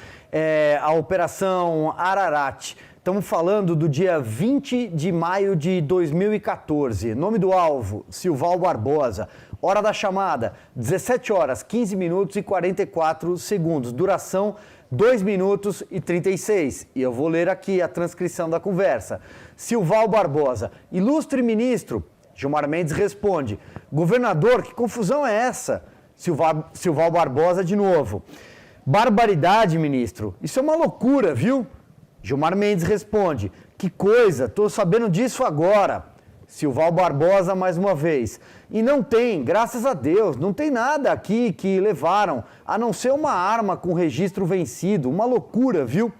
a Operação Ararat. Estamos falando do dia 20 de maio de 2014. Nome do alvo, Silval Barbosa. Hora da chamada, 17 horas, 15 minutos e 44 segundos. Duração, 2 minutos e 36. E eu vou ler aqui a transcrição da conversa. Silval Barbosa. Ilustre ministro. Gilmar Mendes responde. Governador, que confusão é essa? Silval Barbosa de novo. Barbaridade, ministro. Isso é uma loucura, viu? Gilmar Mendes responde. Que coisa, estou sabendo disso agora. Silval Barbosa mais uma vez. E não tem, graças a Deus, não tem nada aqui que levaram, a não ser uma arma com registro vencido. Uma loucura, viu?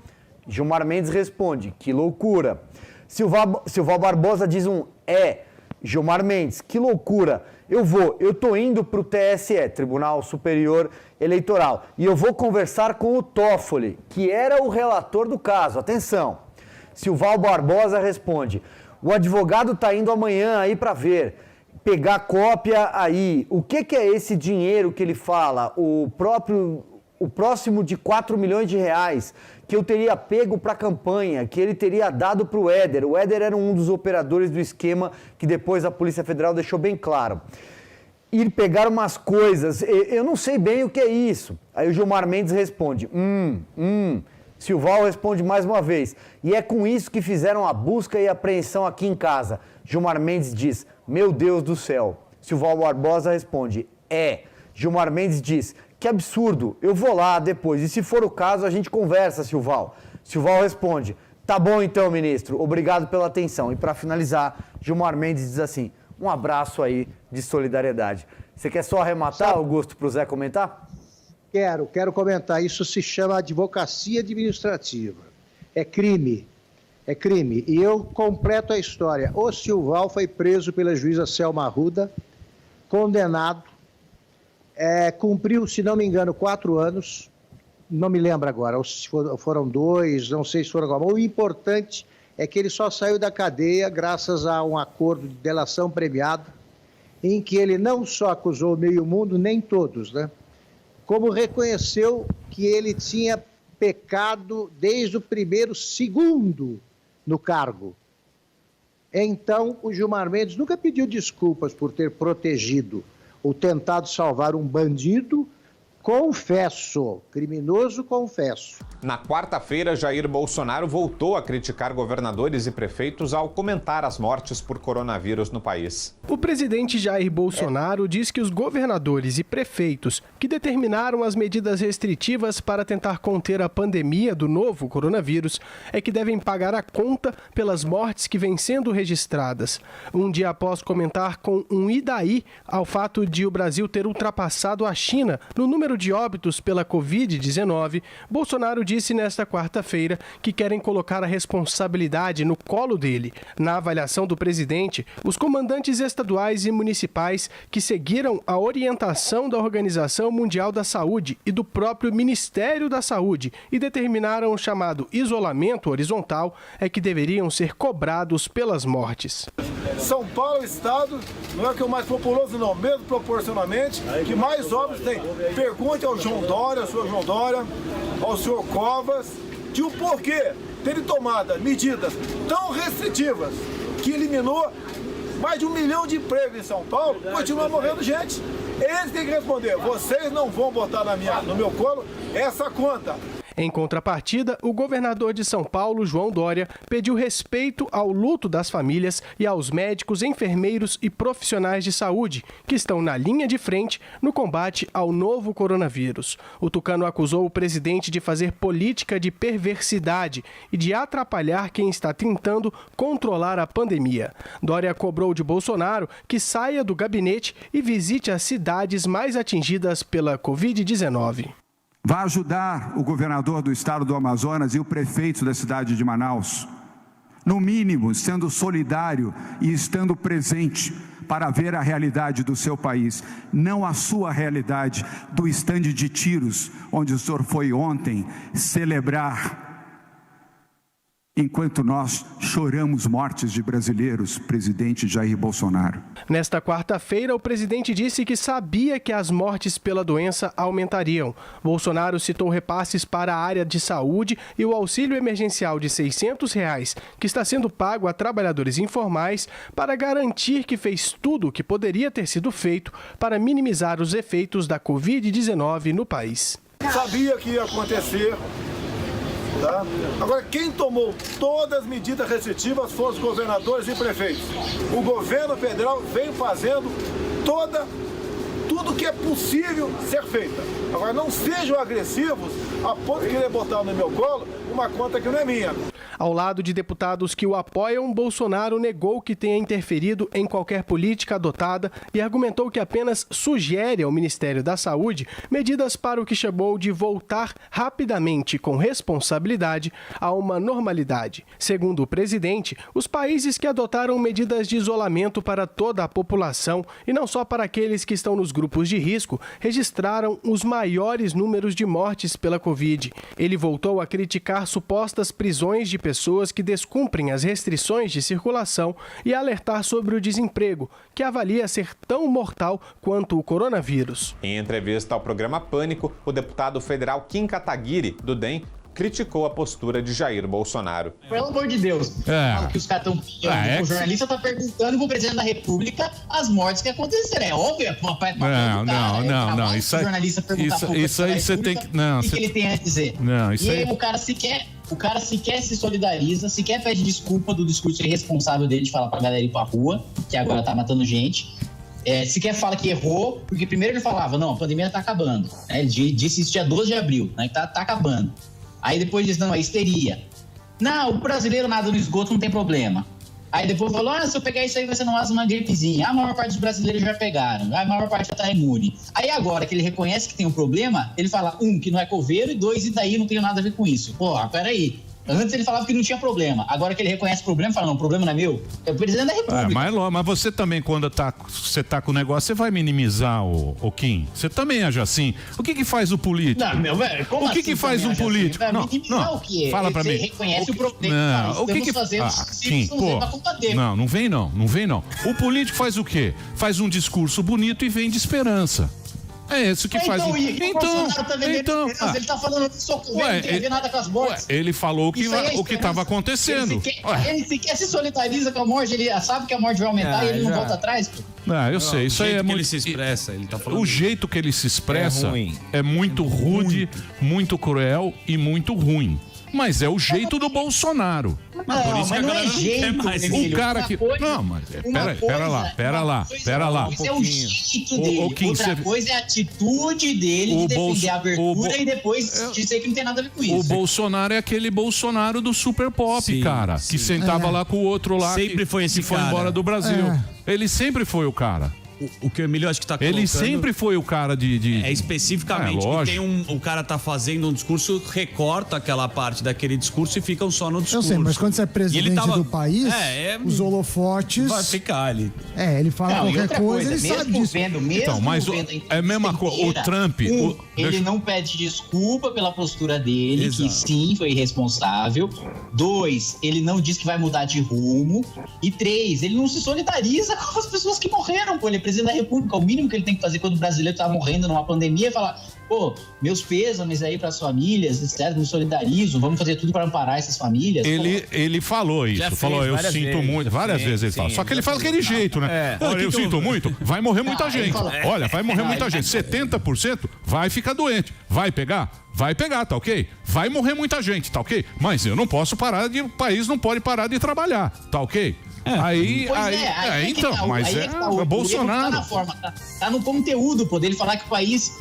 Gilmar Mendes responde, que loucura. Silval Barbosa diz Gilmar Mendes, que loucura. Eu tô indo para o TSE, Tribunal Superior Eleitoral, e eu vou conversar com o Toffoli, que era o relator do caso. Atenção. Silval Barbosa responde, o advogado está indo amanhã aí para ver, pegar cópia aí. O que é esse dinheiro que ele fala? O próximo de 4 milhões de reais que eu teria pego para a campanha, que ele teria dado para o Éder. O Éder era um dos operadores do esquema que depois a Polícia Federal deixou bem claro. Ir pegar umas coisas, eu não sei bem o que é isso. Aí o Gilmar Mendes responde, Silval responde mais uma vez, e é com isso que fizeram a busca e a apreensão aqui em casa. Gilmar Mendes diz, meu Deus do céu. Silval Barbosa responde, Gilmar Mendes diz, que absurdo, eu vou lá depois, e se for o caso, a gente conversa, Silval. Silval responde, tá bom então, ministro, obrigado pela atenção. E para finalizar, Gilmar Mendes diz assim, um abraço aí de solidariedade. Você quer só arrematar, Augusto, para o Zé comentar? Quero comentar. Isso se chama advocacia administrativa. É crime. E eu completo a história. O Silval foi preso pela juíza Selma Arruda, condenado, cumpriu, se não me engano, 4 anos, não me lembro agora, ou se foram 2, não sei se foram agora. O importante é que ele só saiu da cadeia graças a um acordo de delação premiada, em que ele não só acusou o meio mundo, nem todos, né? Como reconheceu que ele tinha pecado desde o primeiro segundo no cargo. Então, o Gilmar Mendes nunca pediu desculpas por ter protegido ou tentado salvar um bandido, confesso, criminoso confesso. Na quarta-feira, Jair Bolsonaro voltou a criticar governadores e prefeitos ao comentar as mortes por coronavírus no país. O presidente Jair Bolsonaro diz que os governadores e prefeitos que determinaram as medidas restritivas para tentar conter a pandemia do novo coronavírus é que devem pagar a conta pelas mortes que vêm sendo registradas. Um dia após comentar com um e daí ao fato de o Brasil ter ultrapassado a China no número de óbitos pela Covid-19, Bolsonaro disse nesta quarta-feira que querem colocar a responsabilidade no colo dele. Na avaliação do presidente, os comandantes estaduais e municipais que seguiram a orientação da Organização Mundial da Saúde e do próprio Ministério da Saúde e determinaram o chamado isolamento horizontal é que deveriam ser cobrados pelas mortes. São Paulo é o estado, não é que é o mais populoso não, mesmo proporcionalmente, que mais óbitos tem. Pergunte ao João Dória, ao senhor João Dória, ao senhor Covas, de o porquê terem tomado medidas tão restritivas que eliminou mais de 1 milhão de empregos em São Paulo, continua morrendo gente. Eles têm que responder, vocês não vão botar no meu colo essa conta. Em contrapartida, o governador de São Paulo, João Dória, pediu respeito ao luto das famílias e aos médicos, enfermeiros e profissionais de saúde que estão na linha de frente no combate ao novo coronavírus. O tucano acusou o presidente de fazer política de perversidade e de atrapalhar quem está tentando controlar a pandemia. Dória cobrou de Bolsonaro que saia do gabinete e visite as cidades mais atingidas pela Covid-19. Vai ajudar o governador do estado do Amazonas e o prefeito da cidade de Manaus, no mínimo, sendo solidário e estando presente para ver a realidade do seu país, não a sua realidade do estande de tiros, onde o senhor foi ontem celebrar, enquanto nós choramos mortes de brasileiros, presidente Jair Bolsonaro. Nesta quarta-feira, o presidente disse que sabia que as mortes pela doença aumentariam. Bolsonaro citou repasses para a área de saúde e o auxílio emergencial de R$ 600, que está sendo pago a trabalhadores informais para garantir que fez tudo o que poderia ter sido feito para minimizar os efeitos da Covid-19 no país. Sabia que ia acontecer. Tá? Agora, quem tomou todas as medidas restritivas foram os governadores e prefeitos. O governo federal vem fazendo tudo que é possível ser feito. Agora, não sejam agressivos a ponto de querer botar no meu colo uma conta que não é minha. Ao lado de deputados que o apoiam, Bolsonaro negou que tenha interferido em qualquer política adotada e argumentou que apenas sugere ao Ministério da Saúde medidas para o que chamou de voltar rapidamente com responsabilidade a uma normalidade. Segundo o presidente, os países que adotaram medidas de isolamento para toda a população e não só para aqueles que estão nos grupos de risco, registraram os maiores números de mortes pela Covid. Ele voltou a criticar supostas prisões de pessoas que descumprem as restrições de circulação e alertar sobre o desemprego, que avalia ser tão mortal quanto o coronavírus. Em entrevista ao programa Pânico, o deputado federal Kim Kataguiri, do DEM, criticou a postura de Jair Bolsonaro. Pelo amor de Deus, o que os caras estão pedindo, o jornalista está perguntando pro presidente da República as mortes que aconteceram. É óbvio, não, isso aí, jornalista perguntar isso aí você tem que, não, o que ele tem a dizer. Não, isso e aí o cara sequer se solidariza, sequer pede desculpa do discurso irresponsável dele de falar pra galera ir pra rua, que agora tá matando gente. Sequer fala que errou, porque primeiro ele falava, não, a pandemia tá acabando. Ele disse isso dia 12 de abril, né, que tá acabando. Aí depois diz, não, é histeria. Não, o brasileiro nada no esgoto, não tem problema. Aí depois falou, se eu pegar isso aí vai ser no máximo uma gripezinha. A maior parte dos brasileiros já pegaram, a maior parte já tá imune. Aí agora que ele reconhece que tem um problema, ele fala, que não é coveiro, e 2, e daí não tem nada a ver com isso. Peraí. Antes ele falava que não tinha problema. Agora que ele reconhece o problema, fala, não, o problema não é meu. É o presidente da República. Mas você também, quando você tá com o negócio, você vai minimizar o Kim. Você também age assim. O que faz o político? Não, meu velho, como o que faz um político? Assim? Minimizar o quê? Fala pra mim. Você reconhece o problema. Não, o que fazendo Kim, não vem não. O político faz o quê? Faz um discurso bonito e vende esperança. É isso que faz. Então, ele tá falando de socorro, não tem a ver nada com as mortes. Ele falou o que estava acontecendo. Ele sequer se solidariza com a morte, ele sabe que a morte vai aumentar e ele não volta atrás. Pô. Eu sei, isso aí é muito. Ele se expressa, ele tá falando. O jeito que ele se expressa é muito rude, muito cruel e muito ruim. Mas é o jeito do Bolsonaro. Mas não é jeito, o cara que... Não, mas pera lá. Isso é o jeito dele. Outra coisa é a atitude dele de defender a abertura e depois dizer que não tem nada a ver com isso. O Bolsonaro é aquele Bolsonaro do Super Pop, cara. Que sentava lá com o outro lá. Sempre foi esse cara. Que foi embora do Brasil. Ele sempre foi o cara. O que o Emílio acho que tá colocando... Ele sempre foi o cara de... especificamente. Que tem o cara tá fazendo um discurso, recorta aquela parte daquele discurso e ficam só no discurso. Eu sei, mas quando você é presidente do país, os holofotes... Vai ficar ali. Ele fala qualquer coisa, ele sabe disso. Então, mas é a mesma coisa. O Trump... Ele não pede desculpa pela postura dele, que sim, foi irresponsável. 2, ele não diz que vai mudar de rumo. E 3, ele não se solidariza com as pessoas que morreram, pô. Ele é presidente da República. O mínimo que ele tem que fazer quando o brasileiro tá morrendo numa pandemia é falar: pô, meus pêsames aí pras famílias, etc, me solidarizo, vamos fazer tudo para amparar essas famílias. Ele falou isso, eu sinto muito, várias vezes ele fala. Só que ele fala aquele jeito, né? Olha, eu sinto muito, vai morrer muita gente. Olha, vai morrer muita gente. 70% vai ficar doente. Vai pegar? Vai pegar, tá ok? Vai morrer muita gente, tá ok? Mas eu não posso parar o país não pode parar de trabalhar, tá ok? O Bolsonaro. Tá no conteúdo, pô, dele falar que o país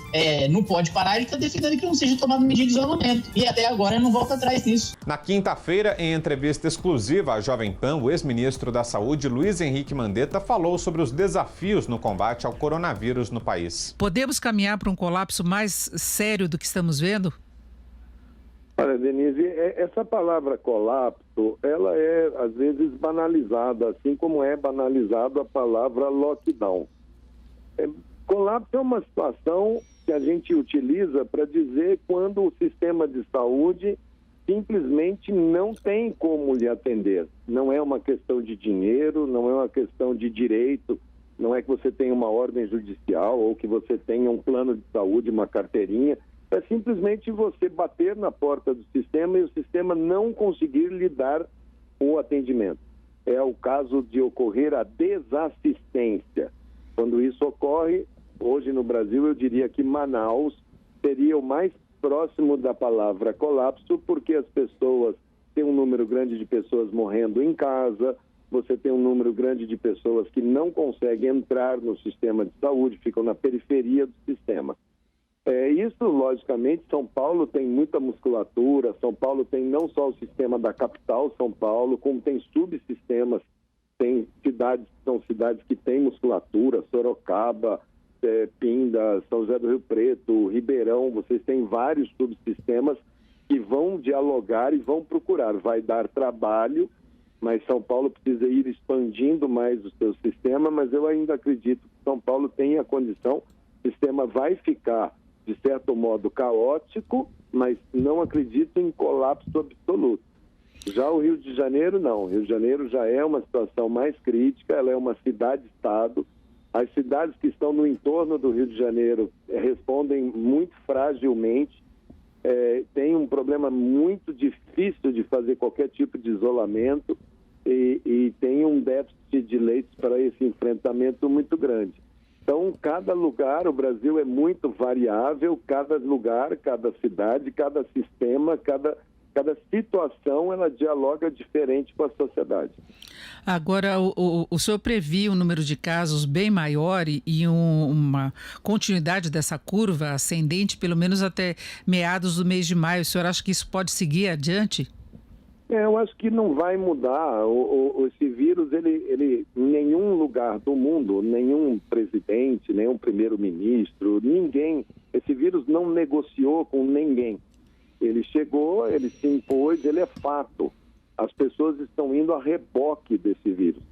não pode parar, ele tá defendendo que não seja tomado medida de isolamento. E até agora ele não volta atrás disso. Na quinta-feira, em entrevista exclusiva à Jovem Pan, o ex-ministro da Saúde, Luiz Henrique Mandetta, falou sobre os desafios no combate ao coronavírus no país. Podemos caminhar para um colapso mais sério do que estamos vendo? Olha, Denise, essa palavra colapso, ela é, às vezes, banalizada, assim como é banalizada a palavra lockdown. Colapso é uma situação que a gente utiliza para dizer quando o sistema de saúde simplesmente não tem como lhe atender. Não é uma questão de dinheiro, não é uma questão de direito, não é que você tenha uma ordem judicial ou que você tenha um plano de saúde, uma carteirinha. É simplesmente você bater na porta do sistema e o sistema não conseguir lhe dar o atendimento. É o caso de ocorrer a desassistência. Quando isso ocorre, hoje no Brasil, eu diria que Manaus seria o mais próximo da palavra colapso, porque as pessoas têm um número grande de pessoas morrendo em casa, você tem um número grande de pessoas que não conseguem entrar no sistema de saúde, ficam na periferia do sistema. Isso, logicamente, São Paulo tem muita musculatura, São Paulo tem não só o sistema da capital, São Paulo, como tem subsistemas, tem cidades, são cidades que têm musculatura, Sorocaba, Pinda, São José do Rio Preto, Ribeirão, vocês têm vários subsistemas que vão dialogar e vão procurar, vai dar trabalho, mas São Paulo precisa ir expandindo mais o seu sistema, mas eu ainda acredito que São Paulo tem a condição, o sistema vai ficar de certo modo caótico, mas não acredito em colapso absoluto. Já o Rio de Janeiro, não. O Rio de Janeiro já é uma situação mais crítica, ela é uma cidade-estado. As cidades que estão no entorno do Rio de Janeiro respondem muito fragilmente, tem um problema muito difícil de fazer qualquer tipo de isolamento e tem um déficit de leitos para esse enfrentamento muito grande. Então, cada lugar, o Brasil é muito variável, cada lugar, cada cidade, cada sistema, cada situação, ela dialoga diferente com a sociedade. Agora, o senhor previa um número de casos bem maior e uma continuidade dessa curva ascendente, pelo menos até meados do mês de maio. O senhor acha que isso pode seguir adiante? Eu acho que não vai mudar. Esse vírus, ele em nenhum lugar do mundo, nenhum presidente, nenhum primeiro-ministro, ninguém, esse vírus não negociou com ninguém. Ele chegou, ele se impôs, ele é fato. As pessoas estão indo a reboque desse vírus.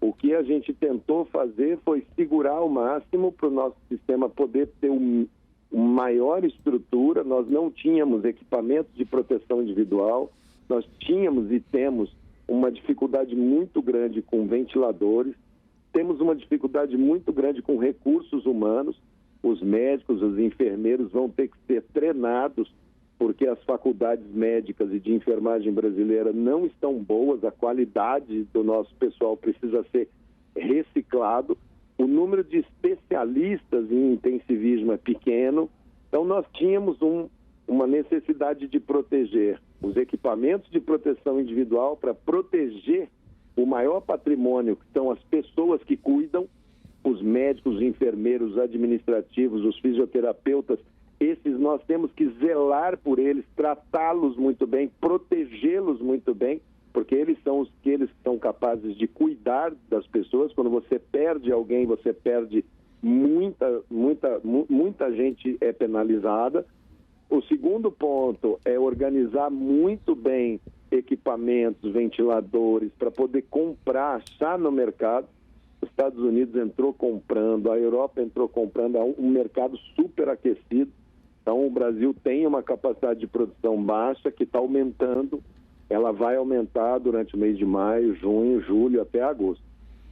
O que a gente tentou fazer foi segurar ao máximo para o nosso sistema poder ter uma maior estrutura. Nós não tínhamos equipamentos de proteção individual, nós tínhamos e temos uma dificuldade muito grande com ventiladores, temos uma dificuldade muito grande com recursos humanos, os médicos, os enfermeiros vão ter que ser treinados, porque as faculdades médicas e de enfermagem brasileira não estão boas, a qualidade do nosso pessoal precisa ser reciclado, o número de especialistas em intensivismo é pequeno, então nós tínhamos uma necessidade de proteger os equipamentos de proteção individual para proteger o maior patrimônio, que são as pessoas que cuidam, os médicos, os enfermeiros, os administrativos, os fisioterapeutas. Esses nós temos que zelar por eles, tratá-los muito bem, protegê-los muito bem, porque eles são eles são capazes de cuidar das pessoas. Quando você perde alguém, você perde muita gente é penalizada. O segundo ponto é organizar muito bem equipamentos, ventiladores, para poder comprar, achar no mercado. Os Estados Unidos entrou comprando, a Europa entrou comprando, é um mercado super aquecido. Então, o Brasil tem uma capacidade de produção baixa que está aumentando. Ela vai aumentar durante o mês de maio, junho, julho, até agosto.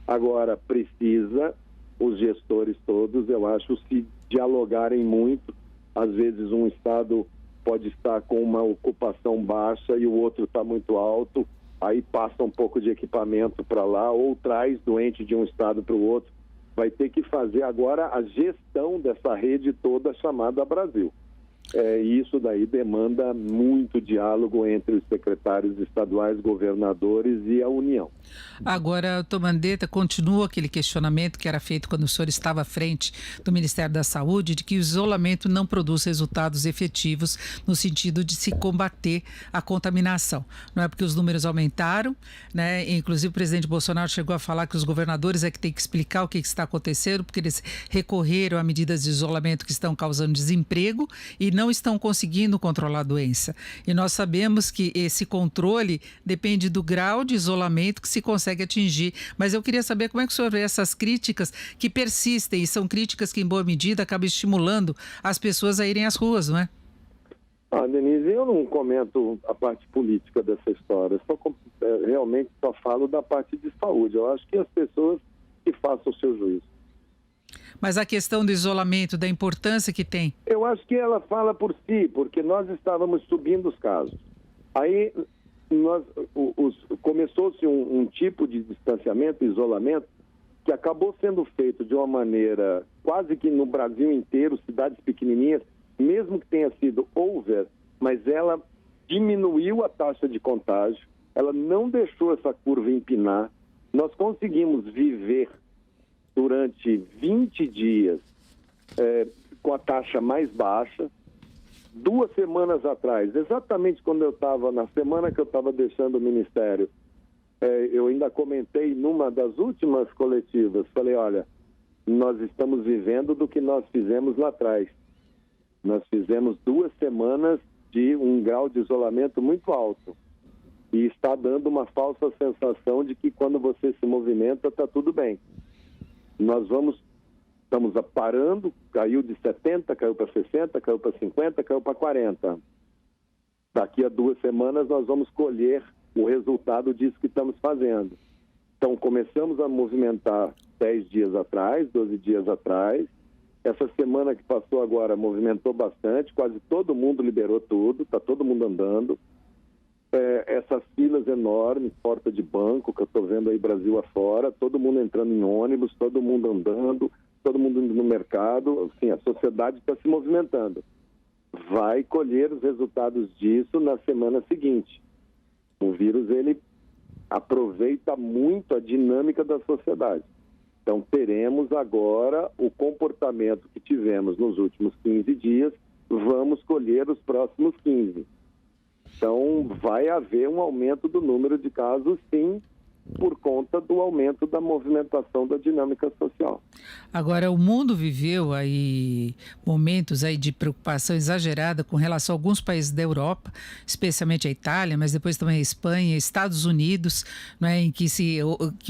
Agora, precisa os gestores todos, eu acho, se dialogarem muito. Às vezes, um estado pode estar com uma ocupação baixa e o outro está muito alto. Aí passa um pouco de equipamento para lá ou traz doente de um estado para o outro. Vai ter que fazer agora a gestão dessa rede toda chamada Brasil. E isso daí demanda muito diálogo entre os secretários estaduais, governadores e a União. Agora, Tomandetta, continua aquele questionamento que era feito quando o senhor estava à frente do Ministério da Saúde, de que o isolamento não produz resultados efetivos no sentido de se combater a contaminação. Não é porque os números aumentaram, né? Inclusive o presidente Bolsonaro chegou a falar que os governadores é que tem que explicar o que está acontecendo, porque eles recorreram a medidas de isolamento que estão causando desemprego e não estão conseguindo controlar a doença. E nós sabemos que esse controle depende do grau de isolamento que se consegue atingir. Mas eu queria saber como é que o senhor vê essas críticas que persistem e são críticas que, em boa medida, acabam estimulando as pessoas a irem às ruas, não é? Denise, eu não comento a parte política dessa história. Realmente só falo da parte de saúde. Eu acho que as pessoas que façam o seu juízo. Mas a questão do isolamento, da importância que tem? Eu acho que ela fala por si, porque nós estávamos subindo os casos. Aí começou-se um tipo de distanciamento, isolamento, que acabou sendo feito de uma maneira quase que no Brasil inteiro, cidades pequenininhas, mesmo que tenha sido over, mas ela diminuiu a taxa de contágio, ela não deixou essa curva empinar. Nós conseguimos viver durante 20 dias com a taxa mais baixa. 2 semanas atrás, exatamente quando eu estava, na semana que eu estava deixando o Ministério, eu ainda comentei numa das últimas coletivas, falei, olha, nós estamos vivendo do que nós fizemos lá atrás. Nós fizemos 2 semanas de um grau de isolamento muito alto. E está dando uma falsa sensação de que quando você se movimenta, está tudo bem. Estamos parando, caiu de 70, caiu para 60, caiu para 50, caiu para 40. Daqui a 2 semanas nós vamos colher o resultado disso que estamos fazendo. Então começamos a movimentar 10 dias atrás, 12 dias atrás. Essa semana que passou agora movimentou bastante, quase todo mundo liberou tudo, está todo mundo andando. Essas filas enormes, porta de banco, que eu estou vendo aí Brasil afora, todo mundo entrando em ônibus, todo mundo andando, todo mundo indo no mercado, assim, a sociedade está se movimentando. Vai colher os resultados disso na semana seguinte. O vírus, ele aproveita muito a dinâmica da sociedade. Então, teremos agora o comportamento que tivemos nos últimos 15 dias, vamos colher os próximos 15. Então, vai haver um aumento do número de casos, sim, por conta do aumento da movimentação da dinâmica social. Agora, o mundo viveu aí momentos aí de preocupação exagerada com relação a alguns países da Europa, especialmente a Itália, mas depois também a Espanha, Estados Unidos, né, em que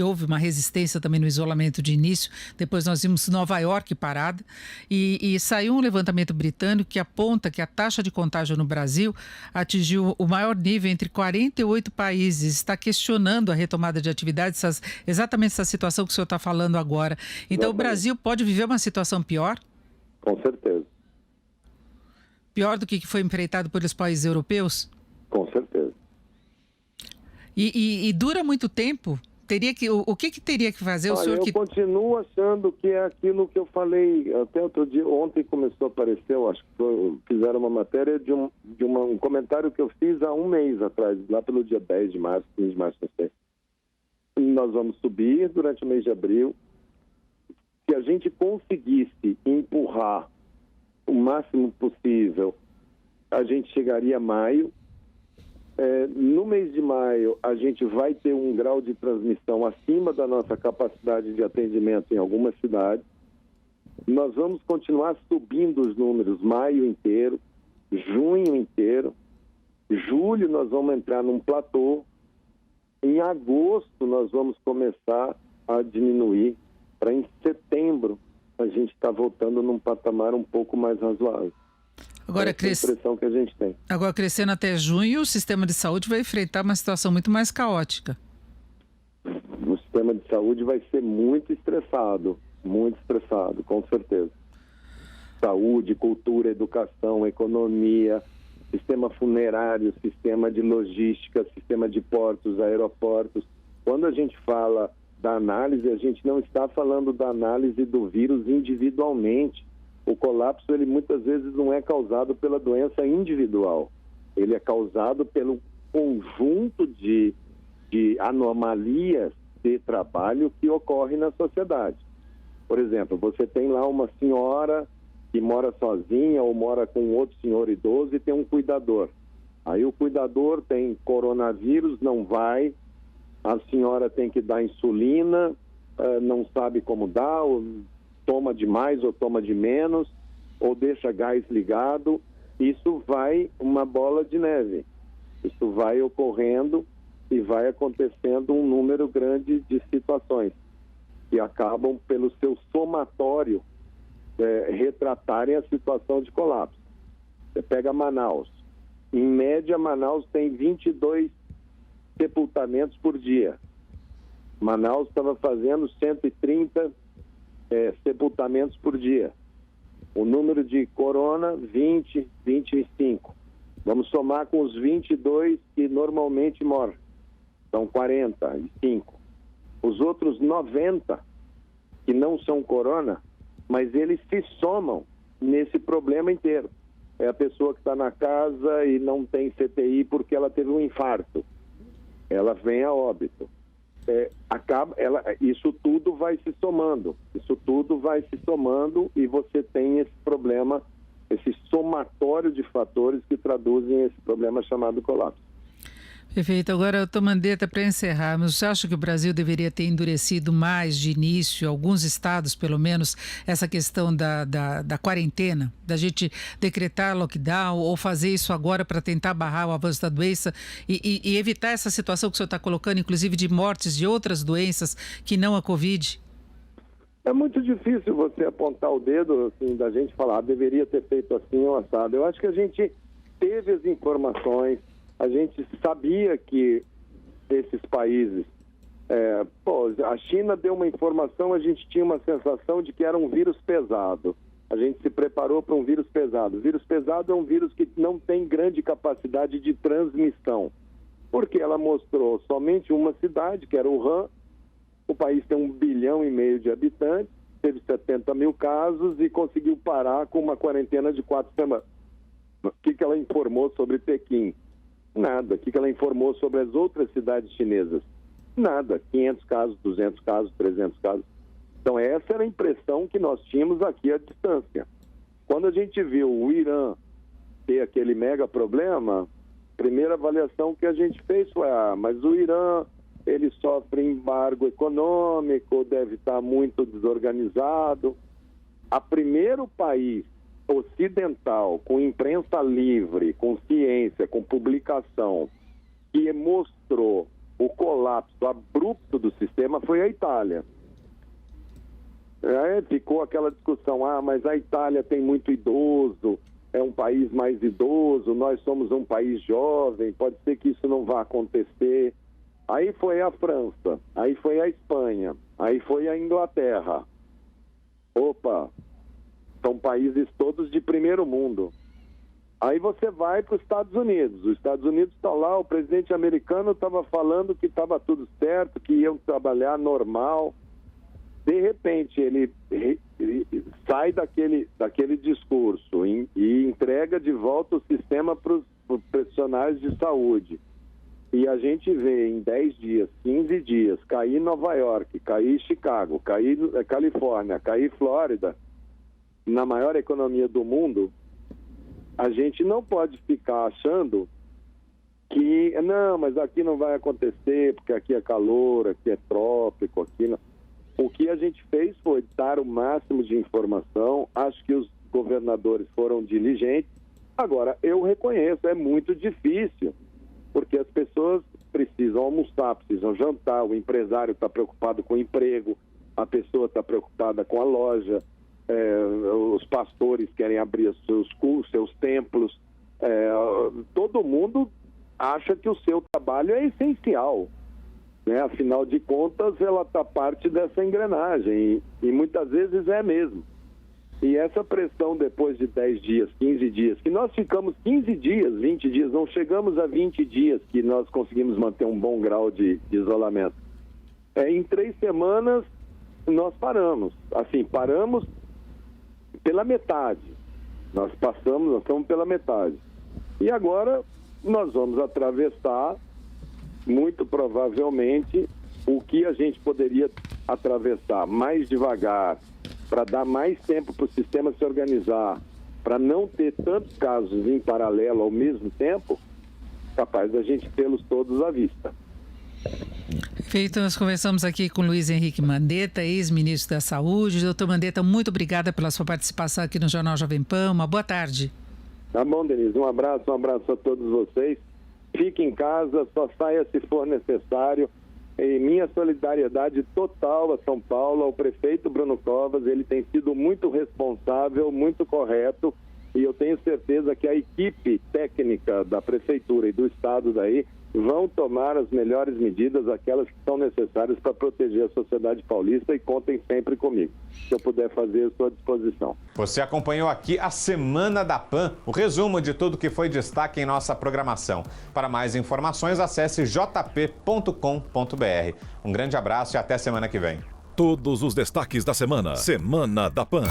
houve uma resistência também no isolamento de início. Depois nós vimos Nova York parada e saiu um levantamento britânico que aponta que a taxa de contágio no Brasil atingiu o maior nível entre 48 países. Está questionando a retomada de atividades, exatamente essa situação que o senhor está falando agora. Então, o Brasil pode viver uma situação pior? Com certeza. Pior do que foi empreitado pelos países europeus? Com certeza. E dura muito tempo? O que teria que fazer? Eu continuo achando que é aquilo que eu falei até outro dia. Ontem começou a aparecer, eu acho que fizeram uma matéria de um comentário que eu fiz há um mês atrás, lá pelo dia 10 de março, 15 de março, não sei. Nós vamos subir durante o mês de abril. Se a gente conseguisse empurrar o máximo possível, a gente chegaria a maio. No mês de maio, a gente vai ter um grau de transmissão acima da nossa capacidade de atendimento em algumas cidades. Nós vamos continuar subindo os números maio inteiro, junho inteiro. Julho, nós vamos entrar num platô. Em agosto, nós vamos começar a diminuir. Para em setembro, a gente está voltando num patamar um pouco mais razoável. Agora, é a impressão que a gente tem. Agora, crescendo até junho, o sistema de saúde vai enfrentar uma situação muito mais caótica. O sistema de saúde vai ser muito estressado, com certeza. Saúde, cultura, educação, economia, sistema funerário, sistema de logística, sistema de portos, aeroportos. Quando a gente fala da análise, a gente não está falando da análise do vírus individualmente. O colapso, ele muitas vezes não é causado pela doença individual. Ele é causado pelo conjunto de anomalias de trabalho que ocorrem na sociedade. Por exemplo, você tem lá uma senhora que mora sozinha ou mora com outro senhor idoso e tem um cuidador. Aí o cuidador tem coronavírus, não vai, a senhora tem que dar insulina, não sabe como dar, ou toma demais ou toma de menos, ou deixa gás ligado. Isso vai uma bola de neve. Isso vai ocorrendo e vai acontecendo um número grande de situações que acabam, pelo seu somatório, retratarem a situação de colapso. Você pega Manaus. Em média, Manaus tem 22 sepultamentos por dia. Manaus estava fazendo 130 sepultamentos por dia. O número de corona, 20, 25. Vamos somar com os 22 que normalmente morrem. São 45. Os outros 90 que não são corona, mas eles se somam nesse problema inteiro. É a pessoa que está na casa e não tem CTI porque ela teve um infarto. Ela vem a óbito. Isso tudo vai se somando. E você tem esse problema, esse somatório de fatores que traduzem esse problema chamado colapso. Perfeito. Agora, Tomandetta, para encerrarmos, você acha que o Brasil deveria ter endurecido mais de início, alguns estados pelo menos, essa questão da quarentena, da gente decretar lockdown ou fazer isso agora para tentar barrar o avanço da doença e evitar essa situação que o senhor está colocando, inclusive de mortes de outras doenças que não a Covid? É muito difícil você apontar o dedo assim, da gente falar, deveria ter feito assim ou assado. Eu acho que a gente teve as informações, a gente sabia que esses países... a China deu uma informação, a gente tinha uma sensação de que era um vírus pesado. A gente se preparou para um vírus pesado. O vírus pesado é um vírus que não tem grande capacidade de transmissão, porque ela mostrou somente uma cidade, que era Wuhan. O país tem 1,5 bilhão de habitantes, teve 70 mil casos e conseguiu parar com uma quarentena de 4 semanas. O que ela informou sobre Pequim? Nada. O que ela informou sobre as outras cidades chinesas? Nada. 500 casos, 200 casos, 300 casos. Então essa era a impressão que nós tínhamos aqui à distância. Quando a gente viu o Irã ter aquele mega problema, a primeira avaliação que a gente fez foi, mas o Irã, ele sofre embargo econômico, deve estar muito desorganizado. O primeiro país ocidental, com imprensa livre, com ciência, com publicação, que mostrou o colapso abrupto do sistema foi a Itália. Ficou aquela discussão, mas a Itália tem muito idoso, é um país mais idoso, nós somos um país jovem, pode ser que isso não vá acontecer. Aí foi a França, aí foi a Espanha, aí foi a Inglaterra. Opa, São países todos de primeiro mundo. Aí você vai para os Estados Unidos. Os Estados Unidos está lá, o presidente americano estava falando que estava tudo certo, que iam trabalhar normal. De repente, ele sai daquele discurso e entrega de volta o sistema para os profissionais de saúde. E a gente vê em 10 dias, 15 dias, cair Nova York, cair Chicago, cair Califórnia, cair Flórida, na maior economia do mundo. A gente não pode ficar achando que, não, mas aqui não vai acontecer, porque aqui é calor, aqui é trópico, aqui não. O que a gente fez foi dar o máximo de informação. Acho que os governadores foram diligentes. Agora, eu reconheço, é muito difícil, porque as pessoas precisam almoçar, precisam jantar, o empresário está preocupado com o emprego, a pessoa está preocupada com a loja, os pastores querem abrir seus templos, todo mundo acha que o seu trabalho é essencial, né? Afinal de contas, ela está parte dessa engrenagem e muitas vezes é mesmo. E essa pressão depois de 10 dias, 15 dias, que nós ficamos 15 dias, 20 dias, não chegamos a 20 dias que nós conseguimos manter um bom grau de isolamento. Em 3 semanas nós paramos, assim, paramos pela metade. Nós estamos pela metade. E agora nós vamos atravessar, muito provavelmente, o que a gente poderia atravessar mais devagar, para dar mais tempo para o sistema se organizar, para não ter tantos casos em paralelo ao mesmo tempo, capaz da gente tê-los todos à vista. Feito, nós conversamos aqui com Luiz Henrique Mandetta, ex-ministro da Saúde. Doutor Mandetta, muito obrigada pela sua participação aqui no Jornal Jovem Pan. Uma boa tarde. Tá bom, Denise. Um abraço a todos vocês. Fique em casa, só saia se for necessário. E minha solidariedade total a São Paulo, ao prefeito Bruno Covas. Ele tem sido muito responsável, muito correto, e eu tenho certeza que a equipe técnica da prefeitura e do estado daí vão tomar as melhores medidas, aquelas que são necessárias para proteger a sociedade paulista, e contem sempre comigo. Se eu puder fazer, estou à disposição. Você acompanhou aqui a Semana da PAN, o resumo de tudo que foi destaque em nossa programação. Para mais informações, acesse jp.com.br. Um grande abraço e até semana que vem. Todos os destaques da semana. Semana da PAN.